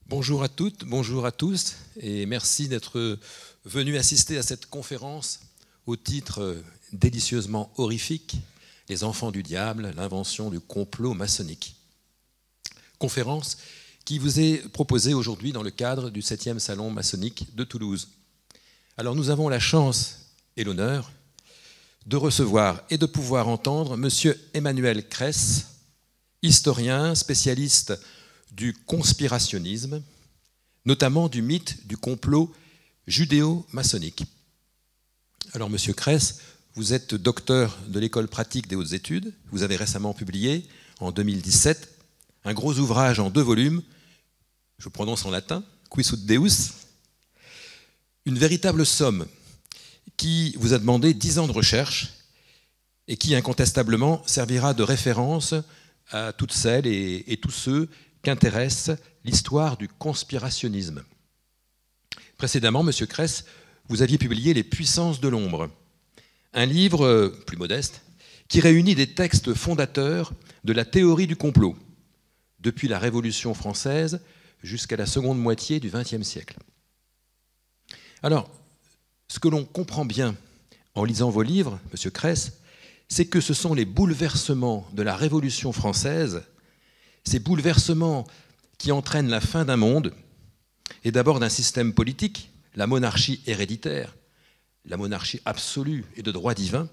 Bonjour à toutes, bonjour à tous, et merci d'être venus assister à cette conférence au titre délicieusement horrifique « Les enfants du diable, l'invention du complot maçonnique ». Conférence qui vous est proposée aujourd'hui dans le cadre du 7e Salon maçonnique de Toulouse. Alors nous avons la chance et l'honneur de recevoir et de pouvoir entendre M. Emmanuel Cress, historien, spécialiste du conspirationnisme, notamment du mythe du complot judéo-maçonnique. Alors, Monsieur Cress, vous êtes docteur de l'École pratique des hautes études. Vous avez récemment publié, en 2017, un gros ouvrage en 2 volumes, je prononce en latin, Quis ut Deus, une véritable somme qui vous a demandé 10 ans de recherche et qui, incontestablement, servira de référence à toutes celles et tous ceux qu'intéresse l'histoire du conspirationnisme. Précédemment, Monsieur Cress, vous aviez publié Les puissances de l'ombre, un livre plus modeste qui réunit des textes fondateurs de la théorie du complot, depuis la Révolution française jusqu'à la seconde moitié du XXe siècle. Alors, ce que l'on comprend bien en lisant vos livres, Monsieur Cress, c'est que ce sont les bouleversements de la Révolution française, ces bouleversements qui entraînent la fin d'un monde, et d'abord d'un système politique, la monarchie héréditaire, la monarchie absolue et de droit divin,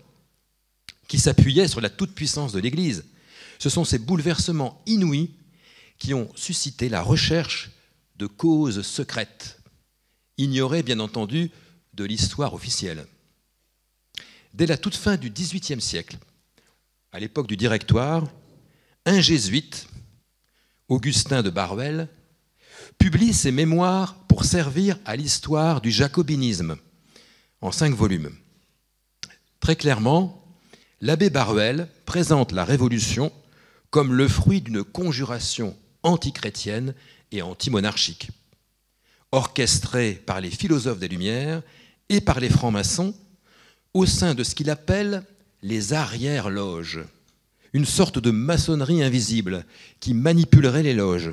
qui s'appuyait sur la toute-puissance de l'Église. Ce sont ces bouleversements inouïs qui ont suscité la recherche de causes secrètes, ignorées bien entendu de l'histoire officielle. Dès la toute fin du XVIIIe siècle, à l'époque du Directoire, un jésuite, Augustin de Barruel, publie ses mémoires pour servir à l'histoire du jacobinisme, en 5 volumes. Très clairement, l'abbé Barruel présente la Révolution comme le fruit d'une conjuration antichrétienne et antimonarchique, orchestrée par les philosophes des Lumières et par les francs-maçons au sein de ce qu'il appelle les arrière-loges, une sorte de maçonnerie invisible qui manipulerait les loges.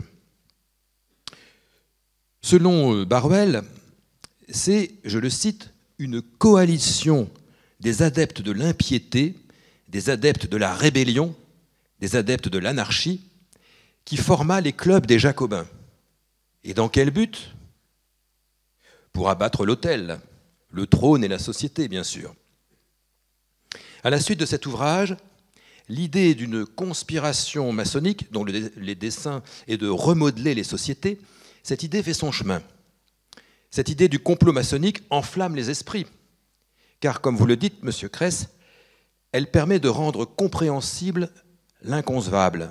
Selon Barruel, c'est, je le cite, une coalition des adeptes de l'impiété, des adeptes de la rébellion, des adeptes de l'anarchie, qui forma les clubs des Jacobins. Et dans quel but? Pour abattre l'autel, le trône et la société, bien sûr. À la suite de cet ouvrage, l'idée d'une conspiration maçonnique, dont les desseins est de remodeler les sociétés, cette idée fait son chemin. Cette idée du complot maçonnique enflamme les esprits, car, comme vous le dites, Monsieur Cress, elle permet de rendre compréhensible l'inconcevable,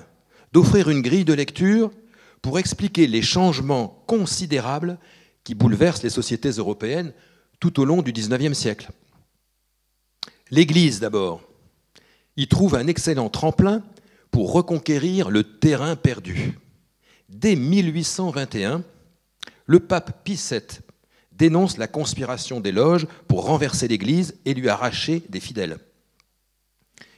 d'offrir une grille de lecture pour expliquer les changements considérables qui bouleversent les sociétés européennes tout au long du XIXe siècle. L'Église, d'abord, y trouve un excellent tremplin pour reconquérir le terrain perdu. Dès 1821, le pape Pie VII dénonce la conspiration des loges pour renverser l'Église et lui arracher des fidèles.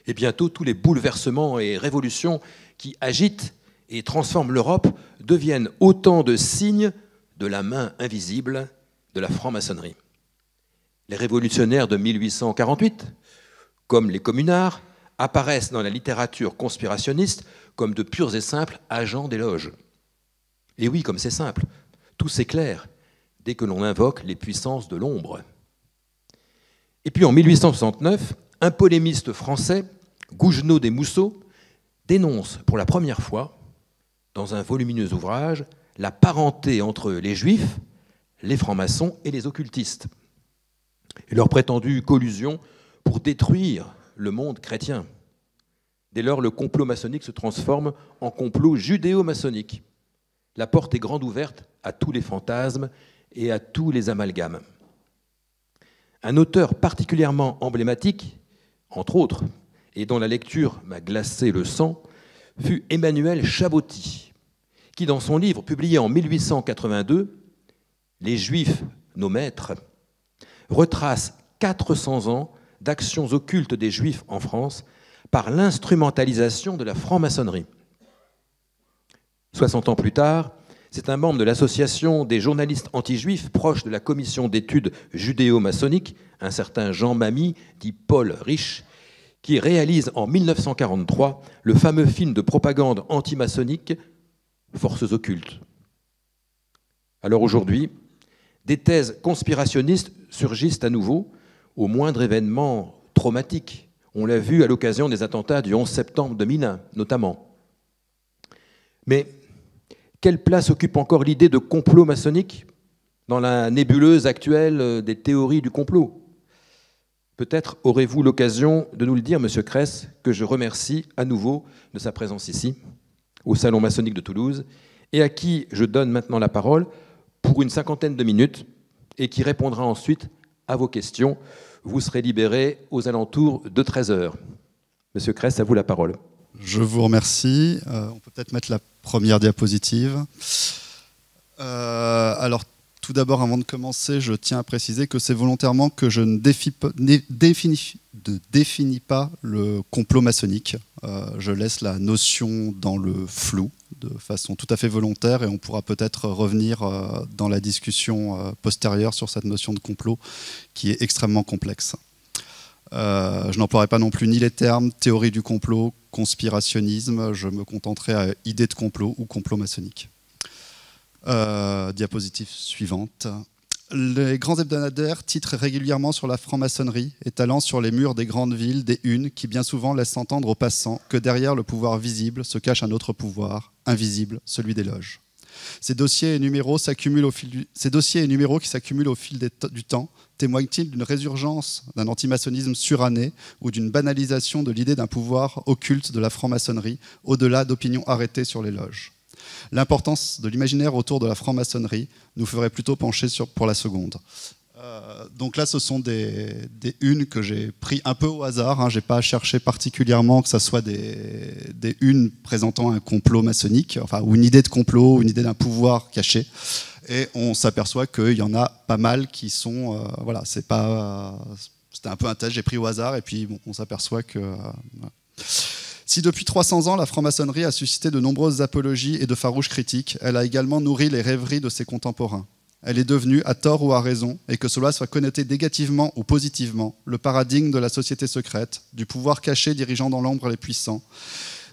Et bientôt, tous les bouleversements et révolutions qui agitent et transforment l'Europe deviennent autant de signes de la main invisible de la franc-maçonnerie. Les révolutionnaires de 1848, comme les communards, apparaissent dans la littérature conspirationniste comme de purs et simples agents des loges. Et oui, comme c'est simple, tout s'éclaire dès que l'on invoque les puissances de l'ombre. Et puis en 1869, un polémiste français, Gougenot des Mousseaux, dénonce pour la première fois, dans un volumineux ouvrage, la parenté entre les juifs, les francs-maçons et les occultistes, et leur prétendue collusion pour détruire le monde chrétien. Dès lors, le complot maçonnique se transforme en complot judéo-maçonnique. La porte est grande ouverte à tous les fantasmes et à tous les amalgames. Un auteur particulièrement emblématique, entre autres, et dont la lecture m'a glacé le sang, fut Emmanuel Chaboty, qui, dans son livre publié en 1882, « Les Juifs, nos maîtres », retrace 400 ans d'actions occultes des Juifs en France par l'instrumentalisation de la franc-maçonnerie. 60 ans plus tard, C'est un membre de l'association des journalistes anti-juifs proche de la commission d'études judéo-maçonniques, un certain Jean Mamy, dit Paul Rich, qui réalise en 1943 le fameux film de propagande anti-maçonnique Forces occultes. Alors aujourd'hui, des thèses conspirationnistes surgissent à nouveau au moindre événement traumatique. On l'a vu à l'occasion des attentats du 11 septembre 2001, notamment. Mais quelle place occupe encore l'idée de complot maçonnique dans la nébuleuse actuelle des théories du complot? Peut-être aurez-vous l'occasion de nous le dire, Monsieur Cress, que je remercie à nouveau de sa présence ici, au Salon maçonnique de Toulouse, et à qui je donne maintenant la parole pour une 50aine de minutes, et qui répondra ensuite à vos questions. Vous serez libéré aux alentours de 13h. Monsieur Cress, à vous la parole. Je vous remercie. On peut peut-être mettre la première diapositive. Alors, tout d'abord, avant de commencer, je tiens à préciser que c'est volontairement que je ne définis pas le complot maçonnique. Je laisse la notion dans le flou, de façon tout à fait volontaire, et on pourra peut-être revenir dans la discussion postérieure sur cette notion de complot qui est extrêmement complexe. Je n'emploierai pas non plus ni les termes théorie du complot, conspirationnisme, je me contenterai à idée de complot ou complot maçonnique. Diapositive suivante. Les grands hebdomadaires titrent régulièrement sur la franc-maçonnerie, étalant sur les murs des grandes villes des unes qui bien souvent laissent entendre aux passants que derrière le pouvoir visible se cache un autre pouvoir, invisible, celui des loges. Ces dossiers et numéros qui s'accumulent au fil du temps témoignent-ils d'une résurgence d'un antimaçonnisme suranné ou d'une banalisation de l'idée d'un pouvoir occulte de la franc-maçonnerie au-delà d'opinions arrêtées sur les loges? L'importance de l'imaginaire autour de la franc-maçonnerie nous ferait plutôt pencher pour la seconde. Donc là, ce sont des unes que j'ai pris un peu au hasard. Hein. Je n'ai pas cherché particulièrement que ce soit des unes présentant un complot maçonnique, enfin, ou une idée de complot, ou une idée d'un pouvoir caché. Et on s'aperçoit qu'il y en a pas mal qui sont... voilà, c'était un peu un test, j'ai pris au hasard, et puis bon, on s'aperçoit que... Voilà. Si depuis 300 ans, la franc-maçonnerie a suscité de nombreuses apologies et de farouches critiques, elle a également nourri les rêveries de ses contemporains. Elle est devenue, à tort ou à raison, et que cela soit connoté négativement ou positivement, le paradigme de la société secrète, du pouvoir caché dirigeant dans l'ombre les puissants,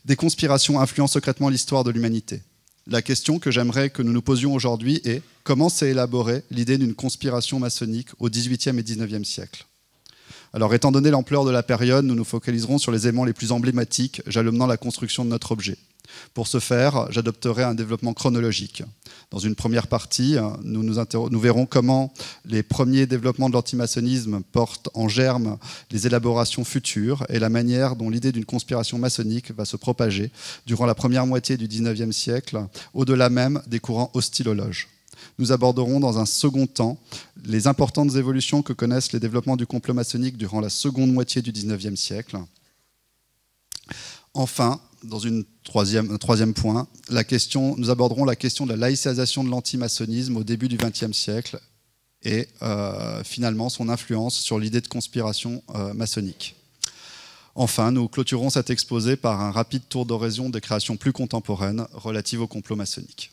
des conspirations influant secrètement l'histoire de l'humanité. La question que j'aimerais que nous nous posions aujourd'hui est comment s'est élaborée l'idée d'une conspiration maçonnique au XVIIIe et XIXe siècle ? Alors, étant donné l'ampleur de la période, nous nous focaliserons sur les éléments les plus emblématiques, jalonnant la construction de notre objet. Pour ce faire, j'adopterai un développement chronologique. Dans une première partie, nous verrons comment les premiers développements de l'antimaçonnisme portent en germe les élaborations futures et la manière dont l'idée d'une conspiration maçonnique va se propager durant la première moitié du XIXe siècle, au-delà même des courants hostiles aux loges. Nous aborderons dans un second temps les importantes évolutions que connaissent les développements du complot maçonnique durant la seconde moitié du XIXe siècle. Enfin, dans un troisième point, nous aborderons la question de la laïcisation de l'antimaçonnisme au début du XXe siècle et finalement son influence sur l'idée de conspiration maçonnique. Enfin, nous clôturerons cet exposé par un rapide tour d'horizon des créations plus contemporaines relatives au complot maçonnique.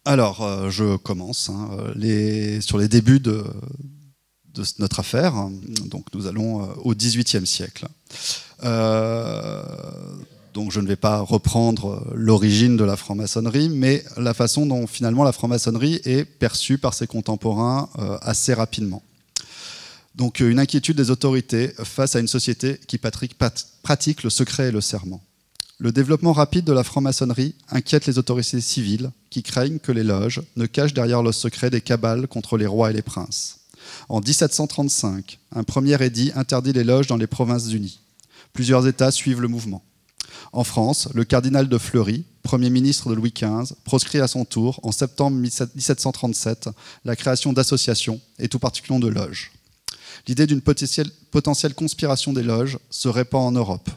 Alors, je commence sur les débuts de notre affaire. Donc, nous allons au XVIIIe siècle. Donc, je ne vais pas reprendre l'origine de la franc-maçonnerie, mais la façon dont finalement la franc-maçonnerie est perçue par ses contemporains assez rapidement. Donc, une inquiétude des autorités face à une société qui pratique le secret et le serment. Le développement rapide de la franc-maçonnerie inquiète les autorités civiles qui craignent que les loges ne cachent derrière le secret des cabales contre les rois et les princes. En 1735, un premier édit interdit les loges dans les Provinces-Unies. Plusieurs États suivent le mouvement. En France, le cardinal de Fleury, Premier ministre de Louis XV, proscrit à son tour, en septembre 1737, la création d'associations, et tout particulièrement de loges. L'idée d'une potentielle conspiration des loges se répand en Europe.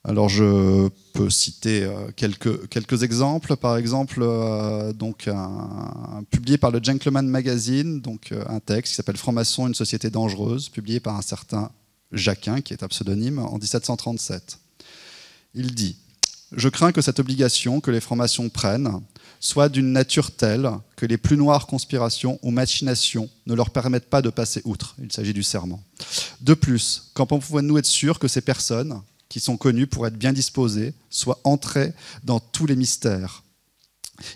Alors je peux citer quelques exemples. Par exemple, publié par le Gentleman Magazine, donc un texte qui s'appelle Franc-maçon, une société dangereuse, publié par un certain Jacquin, qui est un pseudonyme, en 1737. Il dit « je crains que cette obligation que les francs-maçons prennent soit d'une nature telle que les plus noires conspirations ou machinations ne leur permettent pas de passer outre. Il s'agit du serment. De plus, quand pouvons-nous être sûrs que ces personnes, qui sont connues pour être bien disposées, soient entrées dans tous les mystères?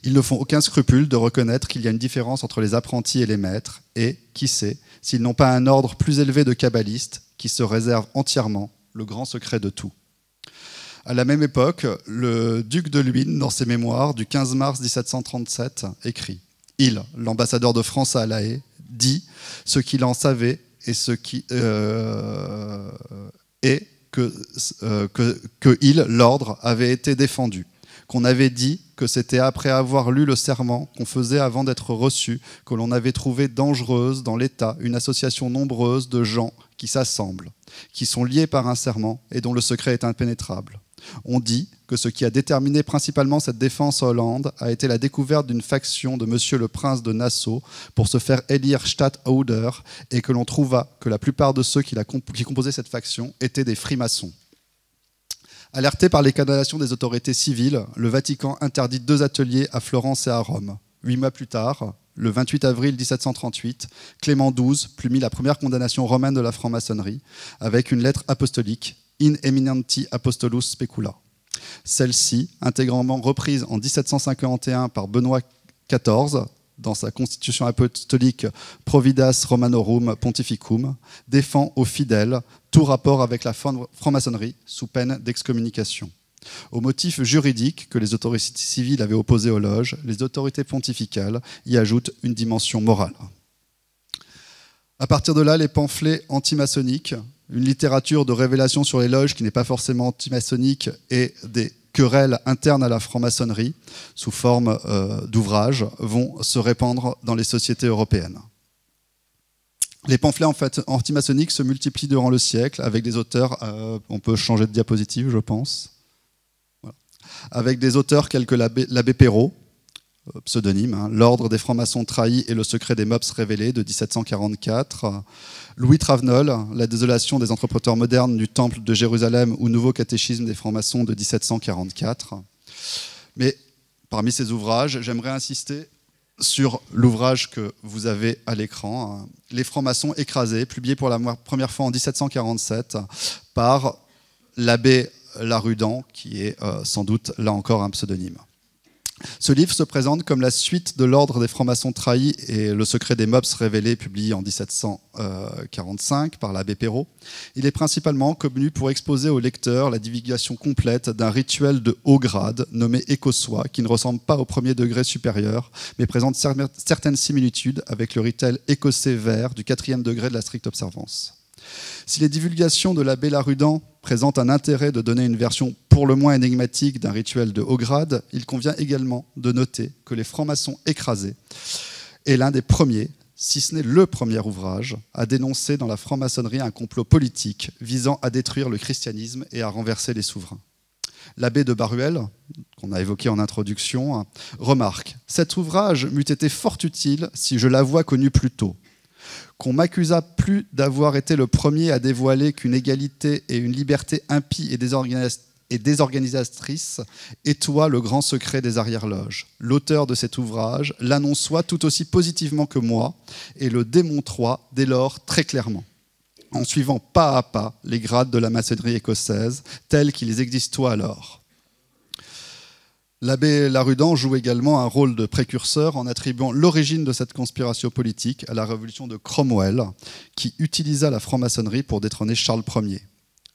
Ils ne font aucun scrupule de reconnaître qu'il y a une différence entre les apprentis et les maîtres, et, qui sait, s'ils n'ont pas un ordre plus élevé de kabbalistes qui se réserve entièrement le grand secret de tout. À la même époque, le duc de Luynes, dans ses mémoires du 15 mars 1737, écrit « Il, l'ambassadeur de France à La Haye, dit ce qu'il en savait et ce qui et que il, l'ordre, avait été défendu, qu'on avait dit que c'était après avoir lu le serment qu'on faisait avant d'être reçu, que l'on avait trouvé dangereuse dans l'État une association nombreuse de gens qui s'assemblent, qui sont liés par un serment et dont le secret est impénétrable. On dit que ce qui a déterminé principalement cette défense en Hollande a été la découverte d'une faction de monsieur le prince de Nassau pour se faire élire Stadtholder et que l'on trouva que la plupart de ceux qui composaient cette faction étaient des frimaçons. Alerté par les condamnations des autorités civiles, le Vatican interdit 2 ateliers à Florence et à Rome. 8 mois plus tard, le 28 avril 1738, Clément XII plumit la première condamnation romaine de la franc-maçonnerie avec une lettre apostolique In eminenti apostolus specula. Celle-ci, intégralement reprise en 1751 par Benoît XIV dans sa constitution apostolique Providas Romanorum Pontificum, défend aux fidèles tout rapport avec la franc-maçonnerie sous peine d'excommunication. Au motif juridique que les autorités civiles avaient opposé aux loges, les autorités pontificales y ajoutent une dimension morale. À partir de là, les pamphlets antimaçonniques, une littérature de révélation sur les loges qui n'est pas forcément antimaçonnique et des querelles internes à la franc-maçonnerie sous forme d'ouvrages vont se répandre dans les sociétés européennes. Les pamphlets antimaçonniques se multiplient durant le siècle avec des auteurs, on peut changer de diapositive je pense, voilà. Avec des auteurs tels que l'abbé Perrault, pseudonyme, l'ordre des francs-maçons trahis et le secret des mops révélés de 1744, Louis Travenol, la désolation des entrepreneurs modernes du temple de Jérusalem ou nouveau catéchisme des francs-maçons de 1744. Mais parmi ces ouvrages, j'aimerais insister sur l'ouvrage que vous avez à l'écran, Les francs-maçons écrasés, publié pour la première fois en 1747 par l'abbé Larudan, qui est sans doute là encore un pseudonyme. Ce livre se présente comme la suite de l'ordre des francs-maçons trahis et le secret des mops révélé, publié en 1745 par l'abbé Perrault. Il est principalement connu pour exposer au lecteur la divulgation complète d'un rituel de haut grade nommé écossois, qui ne ressemble pas au premier degré supérieur, mais présente certaines similitudes avec le rituel écossais vert du 4e degré de la stricte observance. Si les divulgations de l'abbé Larudan présentent un intérêt de donner une version pour le moins énigmatique d'un rituel de haut grade, il convient également de noter que Les francs-maçons écrasés est l'un des premiers, si ce n'est le premier ouvrage, à dénoncer dans la franc-maçonnerie un complot politique visant à détruire le christianisme et à renverser les souverains. L'abbé de Baruel, qu'on a évoqué en introduction, remarque « Cet ouvrage m'eût été fort utile si je l'avois connu plus tôt. Qu'on m'accusa plus d'avoir été le premier à dévoiler qu'une égalité et une liberté impie et désorganisatrice étoient le grand secret des arrière-loges. L'auteur de cet ouvrage l'annonçoit tout aussi positivement que moi et le démontroit dès lors très clairement, en suivant pas à pas les grades de la maçonnerie écossaise tels qu'ils existaient alors. » L'abbé Larudan joue également un rôle de précurseur en attribuant l'origine de cette conspiration politique à la révolution de Cromwell, qui utilisa la franc-maçonnerie pour détrôner Charles Ier.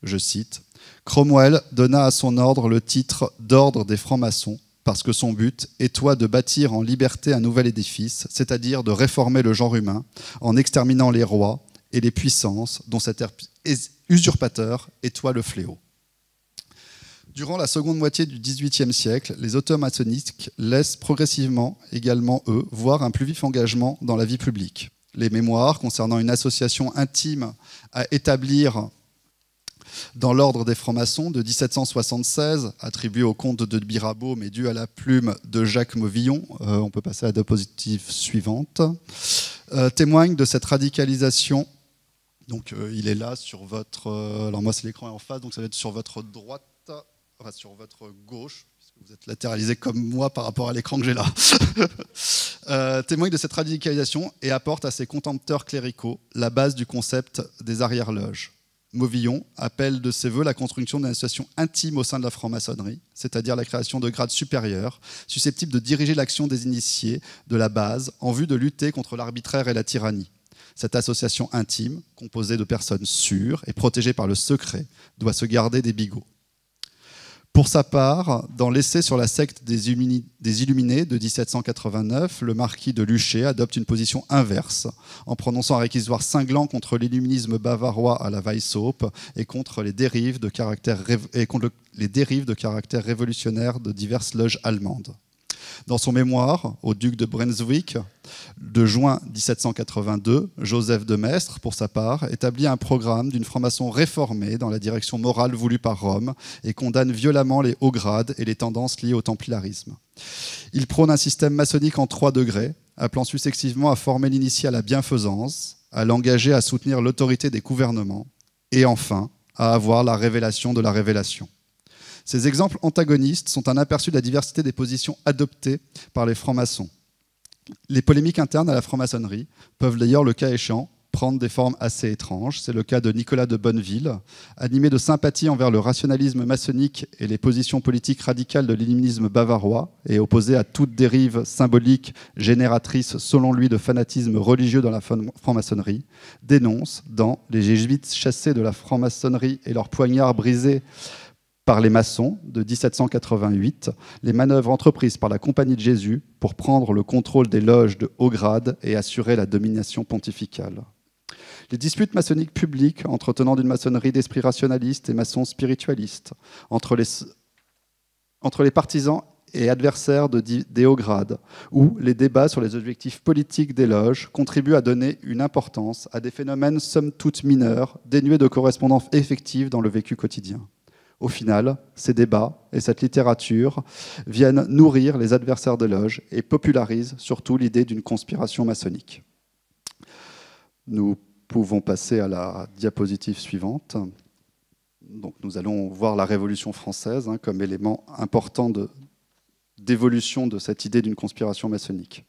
Je cite, « Cromwell donna à son ordre le titre d'ordre des francs-maçons, parce que son but étoit de bâtir en liberté un nouvel édifice, c'est-à-dire de réformer le genre humain, en exterminant les rois et les puissances dont cet usurpateur étoit le fléau. » Durant la seconde moitié du XVIIIe siècle, les auteurs maçonniques laissent progressivement, également eux, voir un plus vif engagement dans la vie publique. Les mémoires concernant une association intime à établir dans l'ordre des francs-maçons de 1776, attribué au comte de Mirabeau, mais dû à la plume de Jacques Mauvillon, on peut passer à la diapositive suivante, témoignent de cette radicalisation. Donc il est là sur votre... alors moi c'est l'écran est en face, donc ça va être sur votre droite. enfin, sur votre gauche, puisque vous êtes latéralisé comme moi par rapport à l'écran que j'ai là, témoigne de cette radicalisation et apporte à ses contempteurs cléricaux la base du concept des arrière-loges. Mauvillon appelle de ses voeux la construction d'une association intime au sein de la franc-maçonnerie, c'est-à-dire la création de grades supérieurs, susceptibles de diriger l'action des initiés de la base en vue de lutter contre l'arbitraire et la tyrannie. Cette association intime, composée de personnes sûres et protégées par le secret, doit se garder des bigots. Pour sa part, dans l'essai sur la secte des Illuminés de 1789, le marquis de Luchet adopte une position inverse, en prononçant un réquisitoire cinglant contre l'illuminisme bavarois à la Weishaupt et contre les dérives de caractère révolutionnaire de diverses loges allemandes. Dans son mémoire au duc de Brunswick de juin 1782, Joseph de Maistre, pour sa part, établit un programme d'une franc-maçon réformée dans la direction morale voulue par Rome et condamne violemment les hauts grades et les tendances liées au templilarisme. Il prône un système maçonnique en 3 degrés, appelant successivement à former l'initié à la bienfaisance, à l'engager à soutenir l'autorité des gouvernements et enfin à avoir la révélation de la révélation. Ces exemples antagonistes sont un aperçu de la diversité des positions adoptées par les francs-maçons. Les polémiques internes à la franc-maçonnerie peuvent d'ailleurs, le cas échéant, prendre des formes assez étranges. C'est le cas de Nicolas de Bonneville, animé de sympathie envers le rationalisme maçonnique et les positions politiques radicales de l'illuminisme bavarois, et opposé à toute dérive symbolique génératrice, selon lui, de fanatisme religieux dans la franc-maçonnerie, dénonce, dans « Les jésuites chassés de la franc-maçonnerie et leurs poignards brisés » par les maçons de 1788, les manœuvres entreprises par la Compagnie de Jésus pour prendre le contrôle des loges de haut grade et assurer la domination pontificale. Les disputes maçonniques publiques entre tenants d'une maçonnerie d'esprit rationaliste et maçons spiritualistes, entre les partisans et adversaires des hauts grades, ou les débats sur les objectifs politiques des loges contribuent à donner une importance à des phénomènes somme toute mineurs, dénués de correspondance effective dans le vécu quotidien. Au final, ces débats et cette littérature viennent nourrir les adversaires de loge et popularisent surtout l'idée d'une conspiration maçonnique. Nous pouvons passer à la diapositive suivante. Donc, nous allons voir la Révolution française comme élément important d'évolution de cette idée d'une conspiration maçonnique.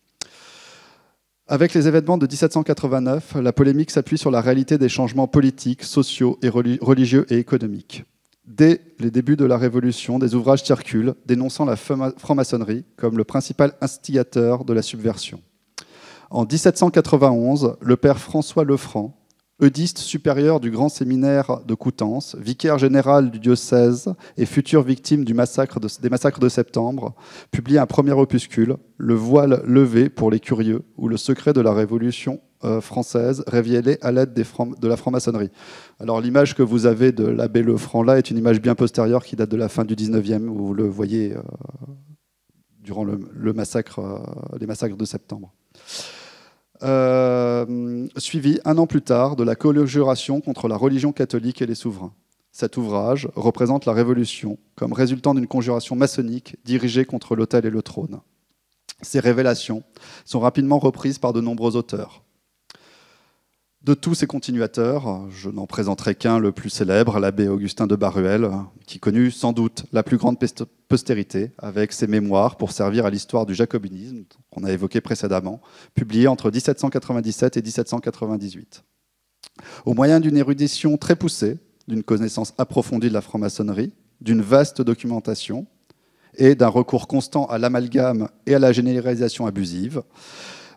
Avec les événements de 1789, la polémique s'appuie sur la réalité des changements politiques, sociaux, et religieux et économiques. Dès les débuts de la Révolution, des ouvrages circulent dénonçant la franc-maçonnerie comme le principal instigateur de la subversion. En 1791, le père François Lefranc, eudiste supérieur du grand séminaire de Coutances, vicaire général du diocèse et future victime des massacres de septembre, publie un premier opuscule, Le voile levé pour les curieux, ou le secret de la Révolution française révélé à l'aide de la franc-maçonnerie. Alors l'image que vous avez de l'abbé Lefranc là est une image bien postérieure qui date de la fin du 19e, où vous le voyez durant les massacres de septembre. Suivi un an plus tard de la conjuration contre la religion catholique et les souverains. Cet ouvrage représente la Révolution comme résultant d'une conjuration maçonnique dirigée contre l'autel et le trône. Ces révélations sont rapidement reprises par de nombreux auteurs. De tous ces continuateurs, je n'en présenterai qu'un, le plus célèbre, l'abbé Augustin de Baruel, qui connut sans doute la plus grande postérité avec ses mémoires pour servir à l'histoire du jacobinisme, qu'on a évoqué précédemment, publiés entre 1797 et 1798. Au moyen d'une érudition très poussée, d'une connaissance approfondie de la franc-maçonnerie, d'une vaste documentation et d'un recours constant à l'amalgame et à la généralisation abusive,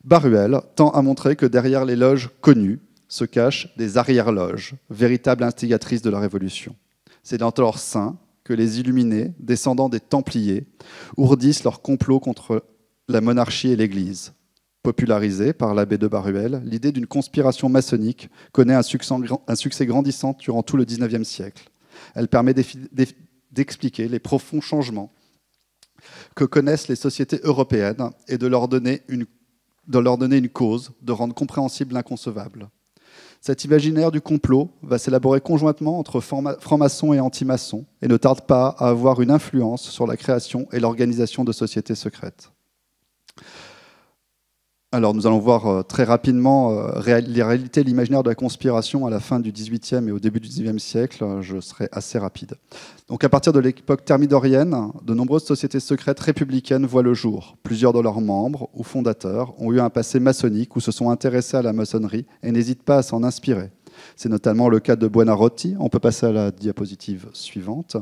Baruel tend à montrer que derrière les loges connues se cachent des arrière-loges, véritables instigatrices de la Révolution. C'est dans leur sein que les Illuminés, descendants des Templiers, ourdissent leur complot contre la monarchie et l'Église. Popularisée par l'abbé de Baruel, l'idée d'une conspiration maçonnique connaît un succès grandissant durant tout le XIXe siècle. Elle permet d'expliquer les profonds changements que connaissent les sociétés européennes et de leur donner une cause, de rendre compréhensible l'inconcevable. Cet imaginaire du complot va s'élaborer conjointement entre francs-maçons et anti-maçons et ne tarde pas à avoir une influence sur la création et l'organisation de sociétés secrètes. Alors nous allons voir très rapidement les réalités et l'imaginaire de la conspiration à la fin du XVIIIe et au début du XIXe siècle. Je serai assez rapide. Donc à partir de l'époque thermidorienne, de nombreuses sociétés secrètes républicaines voient le jour. Plusieurs de leurs membres ou fondateurs ont eu un passé maçonnique ou se sont intéressés à la maçonnerie et n'hésitent pas à s'en inspirer. C'est notamment le cas de Buonarroti, on peut passer à la diapositive suivante,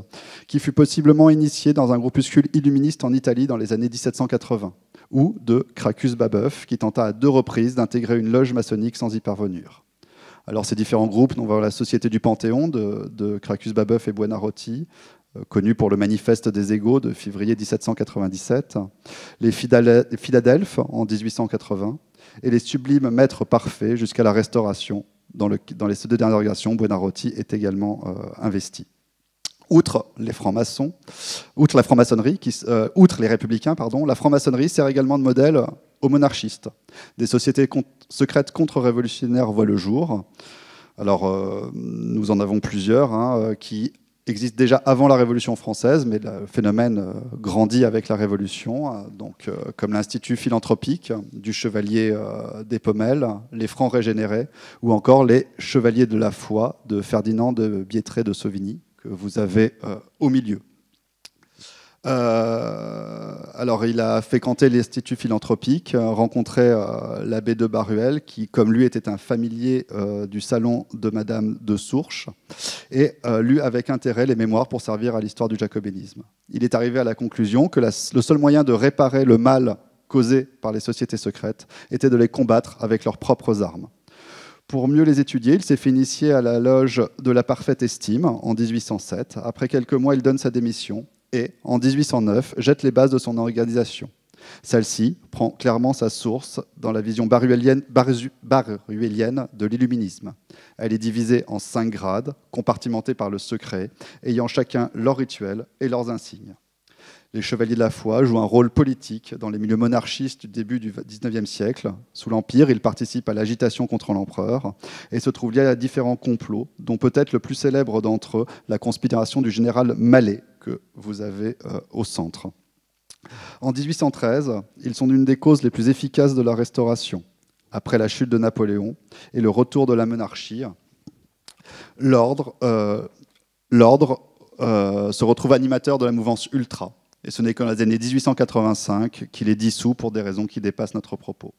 qui fut possiblement initié dans un groupuscule illuministe en Italie dans les années 1780. Ou de Cracus Babeuf, qui tenta à 2 reprises d'intégrer une loge maçonnique sans y parvenir. Alors ces différents groupes, on va voir la Société du Panthéon de Cracus Babeuf et Buonarroti, connu pour le Manifeste des égaux de février 1797, les Philadelphes en 1880, et les Sublimes Maîtres Parfaits jusqu'à la Restauration. Dans les 2 dernières organisations, Buonarroti est également investi. Outre les francs-maçons, outre les républicains, la franc-maçonnerie sert également de modèle aux monarchistes. Des sociétés secrètes contre-révolutionnaires voient le jour. Alors, nous en avons plusieurs qui existent déjà avant la Révolution française, mais le phénomène grandit avec la Révolution. Donc, comme l'Institut philanthropique du Chevalier des Pommelles, les Francs régénérés, ou encore les Chevaliers de la Foi de Ferdinand de Biétré de Sauvigny, que vous avez au milieu. Alors, il a fréquenté l'Institut philanthropique, rencontré l'abbé de Baruel, qui, comme lui, était un familier du salon de Madame de Sourches, et lu avec intérêt les mémoires pour servir à l'histoire du jacobinisme. Il est arrivé à la conclusion que le seul moyen de réparer le mal causé par les sociétés secrètes était de les combattre avec leurs propres armes. Pour mieux les étudier, il s'est fait initier à la loge de la Parfaite Estime en 1807. Après quelques mois, il donne sa démission et, en 1809, jette les bases de son organisation. Celle-ci prend clairement sa source dans la vision baruélienne de l'illuminisme. Elle est divisée en 5 grades, compartimentés par le secret, ayant chacun leurs rituels et leurs insignes. Les chevaliers de la foi jouent un rôle politique dans les milieux monarchistes du début du XIXe siècle. Sous l'Empire, ils participent à l'agitation contre l'empereur et se trouvent liés à différents complots, dont peut-être le plus célèbre d'entre eux, la conspiration du général Mallet, que vous avez au centre. En 1813, ils sont l'une des causes les plus efficaces de la Restauration. Après la chute de Napoléon et le retour de la monarchie, l'ordre se retrouve animateur de la mouvance ultra. Et ce n'est qu'en les années 1885 qu'il est dissous pour des raisons qui dépassent notre propos.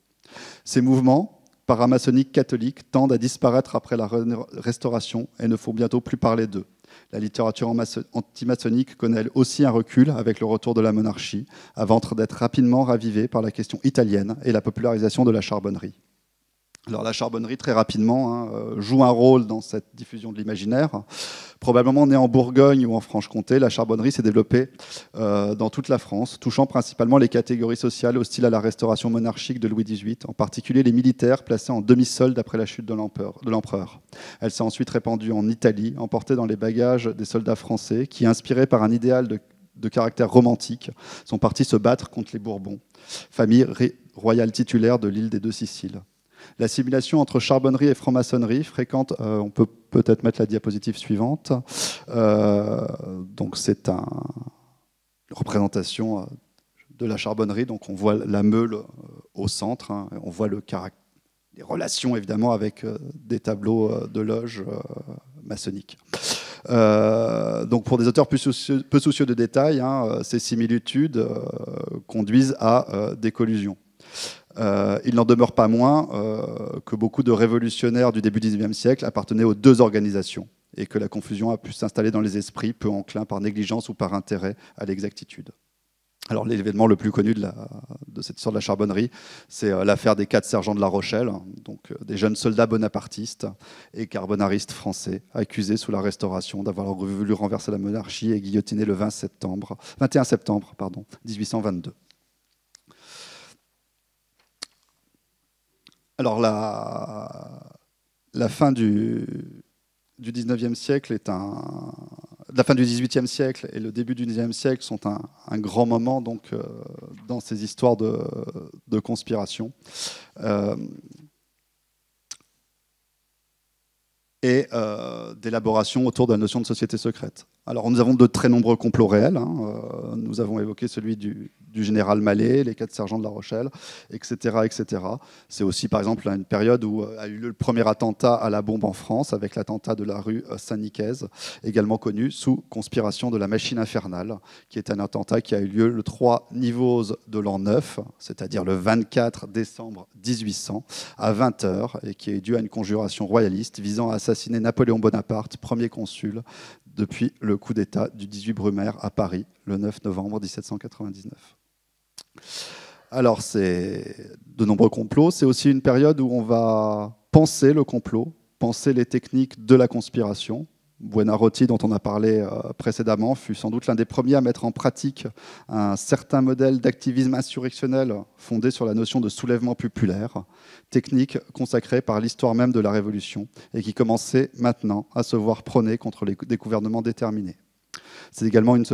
Ces mouvements paramaçonniques catholiques tendent à disparaître après la Restauration et ne faut bientôt plus parler d'eux. La littérature antimaçonnique connaît elle aussi un recul avec le retour de la monarchie, avant d'être rapidement ravivée par la question italienne et la popularisation de la charbonnerie. Alors la charbonnerie, très rapidement, joue un rôle dans cette diffusion de l'imaginaire. Probablement née en Bourgogne ou en Franche-Comté, la charbonnerie s'est développée dans toute la France, touchant principalement les catégories sociales hostiles à la restauration monarchique de Louis XVIII, en particulier les militaires placés en demi-solde après la chute de l'empereur. Elle s'est ensuite répandue en Italie, emportée dans les bagages des soldats français qui, inspirés par un idéal de caractère romantique, sont partis se battre contre les Bourbons, famille royale titulaire de l'île des Deux Siciles. L'assimilation entre charbonnerie et franc-maçonnerie fréquente, on peut peut-être mettre la diapositive suivante. Donc c'est une représentation de la charbonnerie. Donc on voit la meule au centre. On voit les relations évidemment avec des tableaux de loges maçonniques. Donc pour des auteurs peu soucieux de détails, ces similitudes conduisent à des collusions. Il n'en demeure pas moins que beaucoup de révolutionnaires du début du XIXe siècle appartenaient aux 2 organisations et que la confusion a pu s'installer dans les esprits, peu enclins par négligence ou par intérêt à l'exactitude. Alors l'événement le plus connu de cette histoire de la charbonnerie, c'est l'affaire des 4 sergents de La Rochelle, donc des jeunes soldats bonapartistes et carbonaristes français, accusés sous la Restauration d'avoir voulu renverser la monarchie et guillotinés le 21 septembre 1822. Alors la fin du XIXe siècle la fin du XVIIIe siècle et le début du XIXe siècle sont un grand moment donc dans ces histoires de conspiration et d'élaboration autour de la notion de société secrète. Alors nous avons de très nombreux complots réels. Nous avons évoqué celui du général Mallet, les 4 sergents de La Rochelle, etc. etc. C'est aussi par exemple une période où a eu lieu le premier attentat à la bombe en France, avec l'attentat de la rue Saint-Nicaise, également connu sous conspiration de la machine infernale, qui est un attentat qui a eu lieu le 3 Nivose de l'an 9, c'est-à-dire le 24 décembre 1800, à 20h, et qui est dû à une conjuration royaliste visant à assassiner Napoléon Bonaparte, premier consul, depuis le coup d'État du 18 Brumaire à Paris, le 9 novembre 1799. Alors, c'est de nombreux complots. C'est aussi une période où on va penser le complot, penser les techniques de la conspiration. Buonarroti, dont on a parlé précédemment, fut sans doute l'un des premiers à mettre en pratique un certain modèle d'activisme insurrectionnel fondé sur la notion de soulèvement populaire, technique consacrée par l'histoire même de la Révolution et qui commençait maintenant à se voir prôner contre des gouvernements déterminés. C'est également une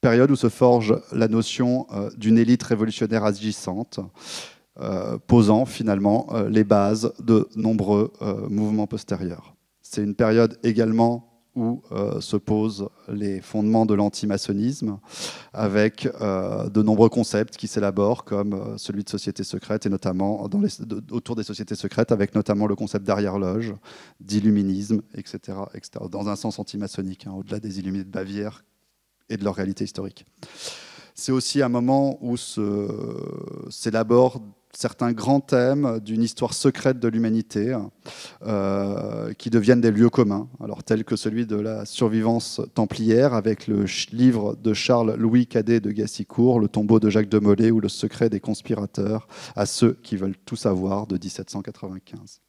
période où se forge la notion d'une élite révolutionnaire agissante, posant finalement les bases de nombreux mouvements postérieurs. C'est une période également où se posent les fondements de l'antimaçonnisme, avec de nombreux concepts qui s'élaborent, comme celui de société secrète, et notamment autour des sociétés secrètes, avec notamment le concept d'arrière-loge, d'illuminisme, etc., etc., dans un sens antimaçonnique, au-delà des illuminés de Bavière et de leur réalité historique. C'est aussi un moment où s'élaborent certains grands thèmes d'une histoire secrète de l'humanité qui deviennent des lieux communs, alors tels que celui de la survivance templière avec le livre de Charles-Louis Cadet de Gassicourt, le tombeau de Jacques de Molay ou le secret des conspirateurs à ceux qui veulent tout savoir de 1795.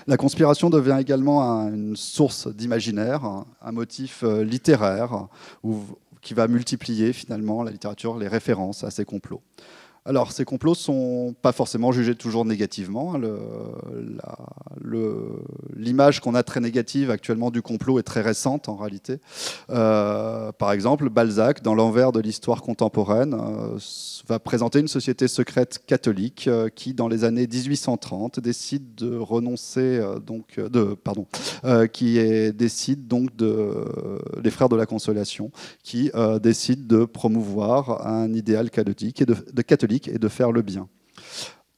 La conspiration devient également une source d'imaginaire, un motif littéraire qui va multiplier finalement la littérature, les références à ces complots. Alors, ces complots ne sont pas forcément jugés toujours négativement. L'image qu'on a très négative actuellement du complot est très récente en réalité. Par exemple, Balzac, dans l'envers de l'histoire contemporaine, va présenter une société secrète catholique qui, dans les années 1830, décide de renoncer, les Frères de la Consolation, qui décident de promouvoir un idéal catholique et de faire le bien.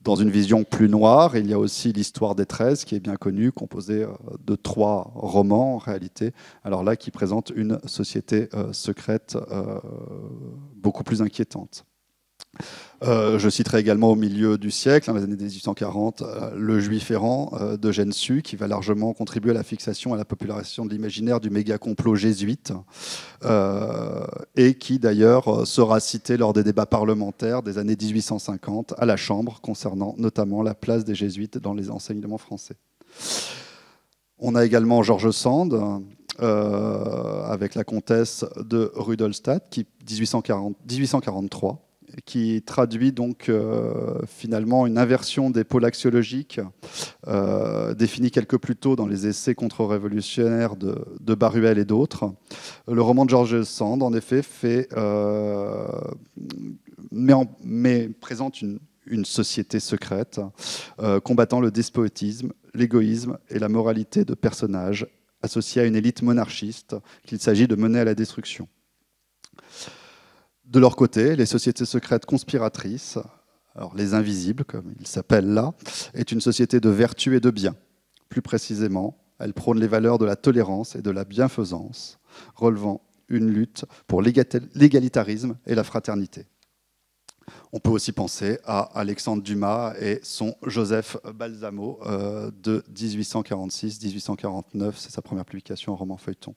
Dans une vision plus noire, il y a aussi l'histoire des 13, qui est bien connue, composée de 3 romans en réalité, alors là qui présente une société secrète beaucoup plus inquiétante. Je citerai également au milieu du siècle, dans les années 1840, le Juif errant d'Eugène Sue, qui va largement contribuer à la fixation et à la popularisation de l'imaginaire du méga-complot jésuite, et qui d'ailleurs sera cité lors des débats parlementaires des années 1850 à la Chambre, concernant notamment la place des jésuites dans les enseignements français. On a également George Sand, avec la comtesse de Rudolstadt, qui 1843, qui traduit donc finalement une inversion des pôles axiologiques définie quelque plus tôt dans les essais contre-révolutionnaires de Baruel et d'autres. Le roman de George Sand, en effet, présente une société secrète combattant le despotisme, l'égoïsme et la moralité de personnages associés à une élite monarchiste qu'il s'agit de mener à la destruction. De leur côté, les sociétés secrètes conspiratrices, alors les invisibles, comme ils s'appellent là, est une société de vertu et de bien. Plus précisément, elle prône les valeurs de la tolérance et de la bienfaisance, relevant une lutte pour l'égalitarisme et la fraternité. On peut aussi penser à Alexandre Dumas et son Joseph Balsamo de 1846-1849, c'est sa première publication en roman feuilleton.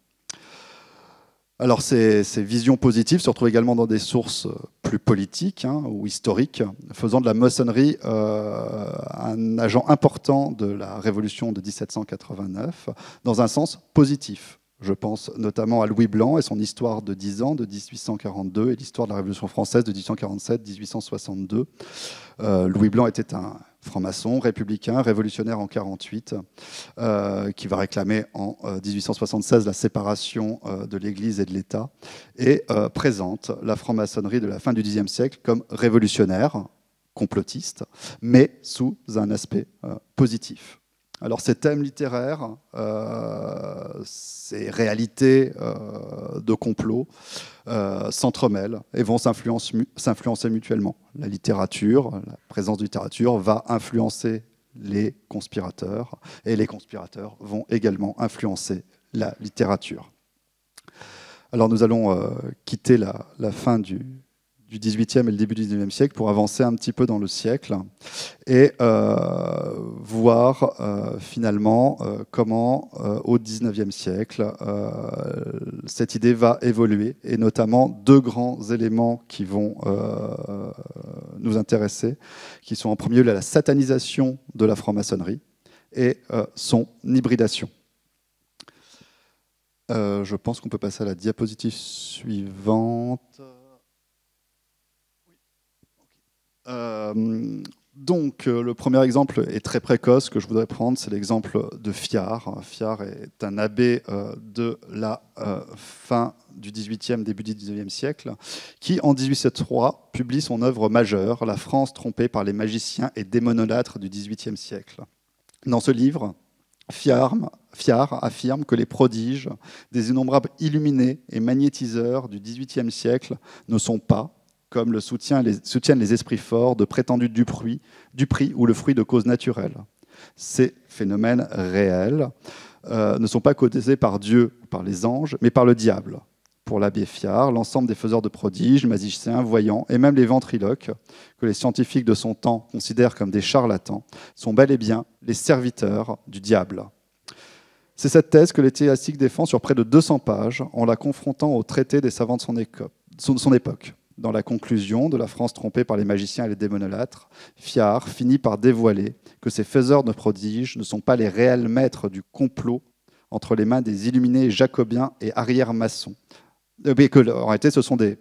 Alors ces visions positives se retrouvent également dans des sources plus politiques ou historiques, faisant de la maçonnerie un agent important de la Révolution de 1789, dans un sens positif. Je pense notamment à Louis Blanc et son histoire de 10 ans, de 1842, et l'histoire de la Révolution française de 1847-1862. Louis Blanc était un franc-maçon, républicain, révolutionnaire en 1948, qui va réclamer en 1876 la séparation de l'Église et de l'État, et présente la franc-maçonnerie de la fin du Xe siècle comme révolutionnaire, complotiste, mais sous un aspect positif. Alors ces thèmes littéraires, ces réalités de complot s'entremêlent et vont s'influencer mutuellement. La littérature, la présence de littérature va influencer les conspirateurs et les conspirateurs vont également influencer la littérature. Alors nous allons quitter la fin du XVIIIe et le début du XIXe siècle pour avancer un petit peu dans le siècle et voir finalement comment au XIXe siècle cette idée va évoluer et notamment deux grands éléments qui vont nous intéresser, qui sont en premier lieu la satanisation de la franc-maçonnerie et son hybridation. Je pense qu'on peut passer à la diapositive suivante. Donc, le premier exemple est très précoce que je voudrais prendre, c'est l'exemple de Fiard. Fiard est un abbé de la fin du XVIIIe, début du XIXe siècle, qui, en 1803, publie son œuvre majeure, La France trompée par les magiciens et démonolâtres du XVIIIe siècle. Dans ce livre, Fiard affirme que les prodiges des innombrables illuminés et magnétiseurs du XVIIIe siècle ne sont pas, comme le soutiennent les esprits forts, de prétendus dupris ou le fruit de causes naturelles. Ces phénomènes réels ne sont pas causés par Dieu ou par les anges, mais par le diable. Pour l'abbé Fiard, l'ensemble des faiseurs de prodiges, magiciens, voyants et même les ventriloques, que les scientifiques de son temps considèrent comme des charlatans, sont bel et bien les serviteurs du diable. C'est cette thèse que l'Ecclésiastique défend sur près de 200 pages en la confrontant au traité des savants de son époque. Dans la conclusion de La France trompée par les magiciens et les démonolâtres, Fiard finit par dévoiler que ces faiseurs de prodiges ne sont pas les réels maîtres du complot entre les mains des illuminés jacobins et arrière-maçons. Mais que, en réalité, ce sont des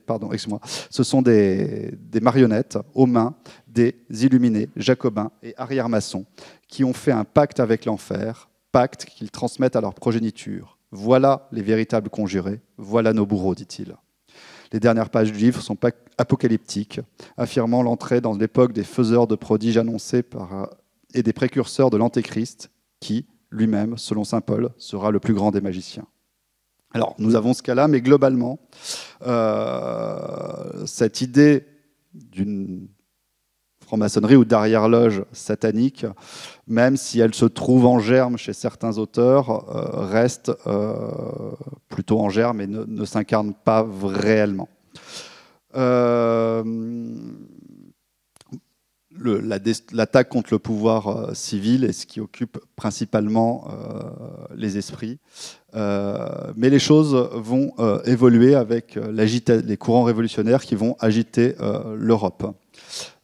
marionnettes aux mains des illuminés jacobins et arrière-maçons qui ont fait un pacte avec l'enfer, pacte qu'ils transmettent à leur progéniture. Voilà les véritables conjurés, voilà nos bourreaux, dit-il. Les dernières pages du livre sont apocalyptiques, affirmant l'entrée dans l'époque des faiseurs de prodiges annoncés et des précurseurs de l'Antéchrist, qui, lui-même, selon saint Paul, sera le plus grand des magiciens. Alors, nous avons ce cas-là, mais globalement, cette idée d'une franc-maçonnerie ou d'arrière-loge satanique, même si elle se trouve en germe chez certains auteurs, reste plutôt en germe et ne s'incarne pas réellement. L'attaque contre le pouvoir civil est ce qui occupe principalement les esprits. Mais les choses vont évoluer avec les courants révolutionnaires qui vont agiter l'Europe.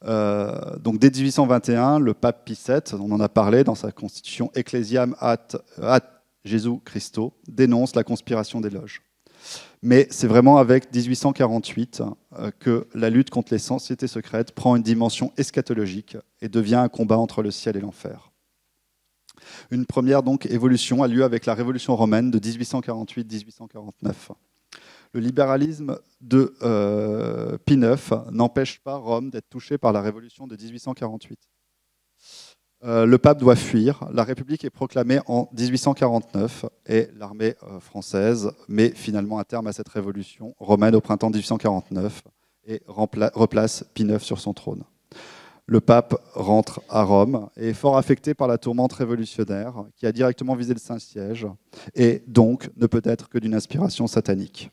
Donc dès 1821, le pape Pie VII, on en a parlé dans sa constitution Ecclesiam ad Jesu Christo, dénonce la conspiration des loges. Mais c'est vraiment avec 1848 que la lutte contre les sociétés secrètes prend une dimension eschatologique et devient un combat entre le ciel et l'enfer. Une première donc évolution a lieu avec la Révolution romaine de 1848-1849. Le libéralisme de Pie IX n'empêche pas Rome d'être touchée par la Révolution de 1848. Le pape doit fuir, la République est proclamée en 1849 et l'armée française met finalement un terme à cette révolution romaine au printemps 1849 et replace Pie IX sur son trône. Le pape rentre à Rome et est fort affecté par la tourmente révolutionnaire qui a directement visé le Saint-Siège et donc ne peut être que d'une inspiration satanique.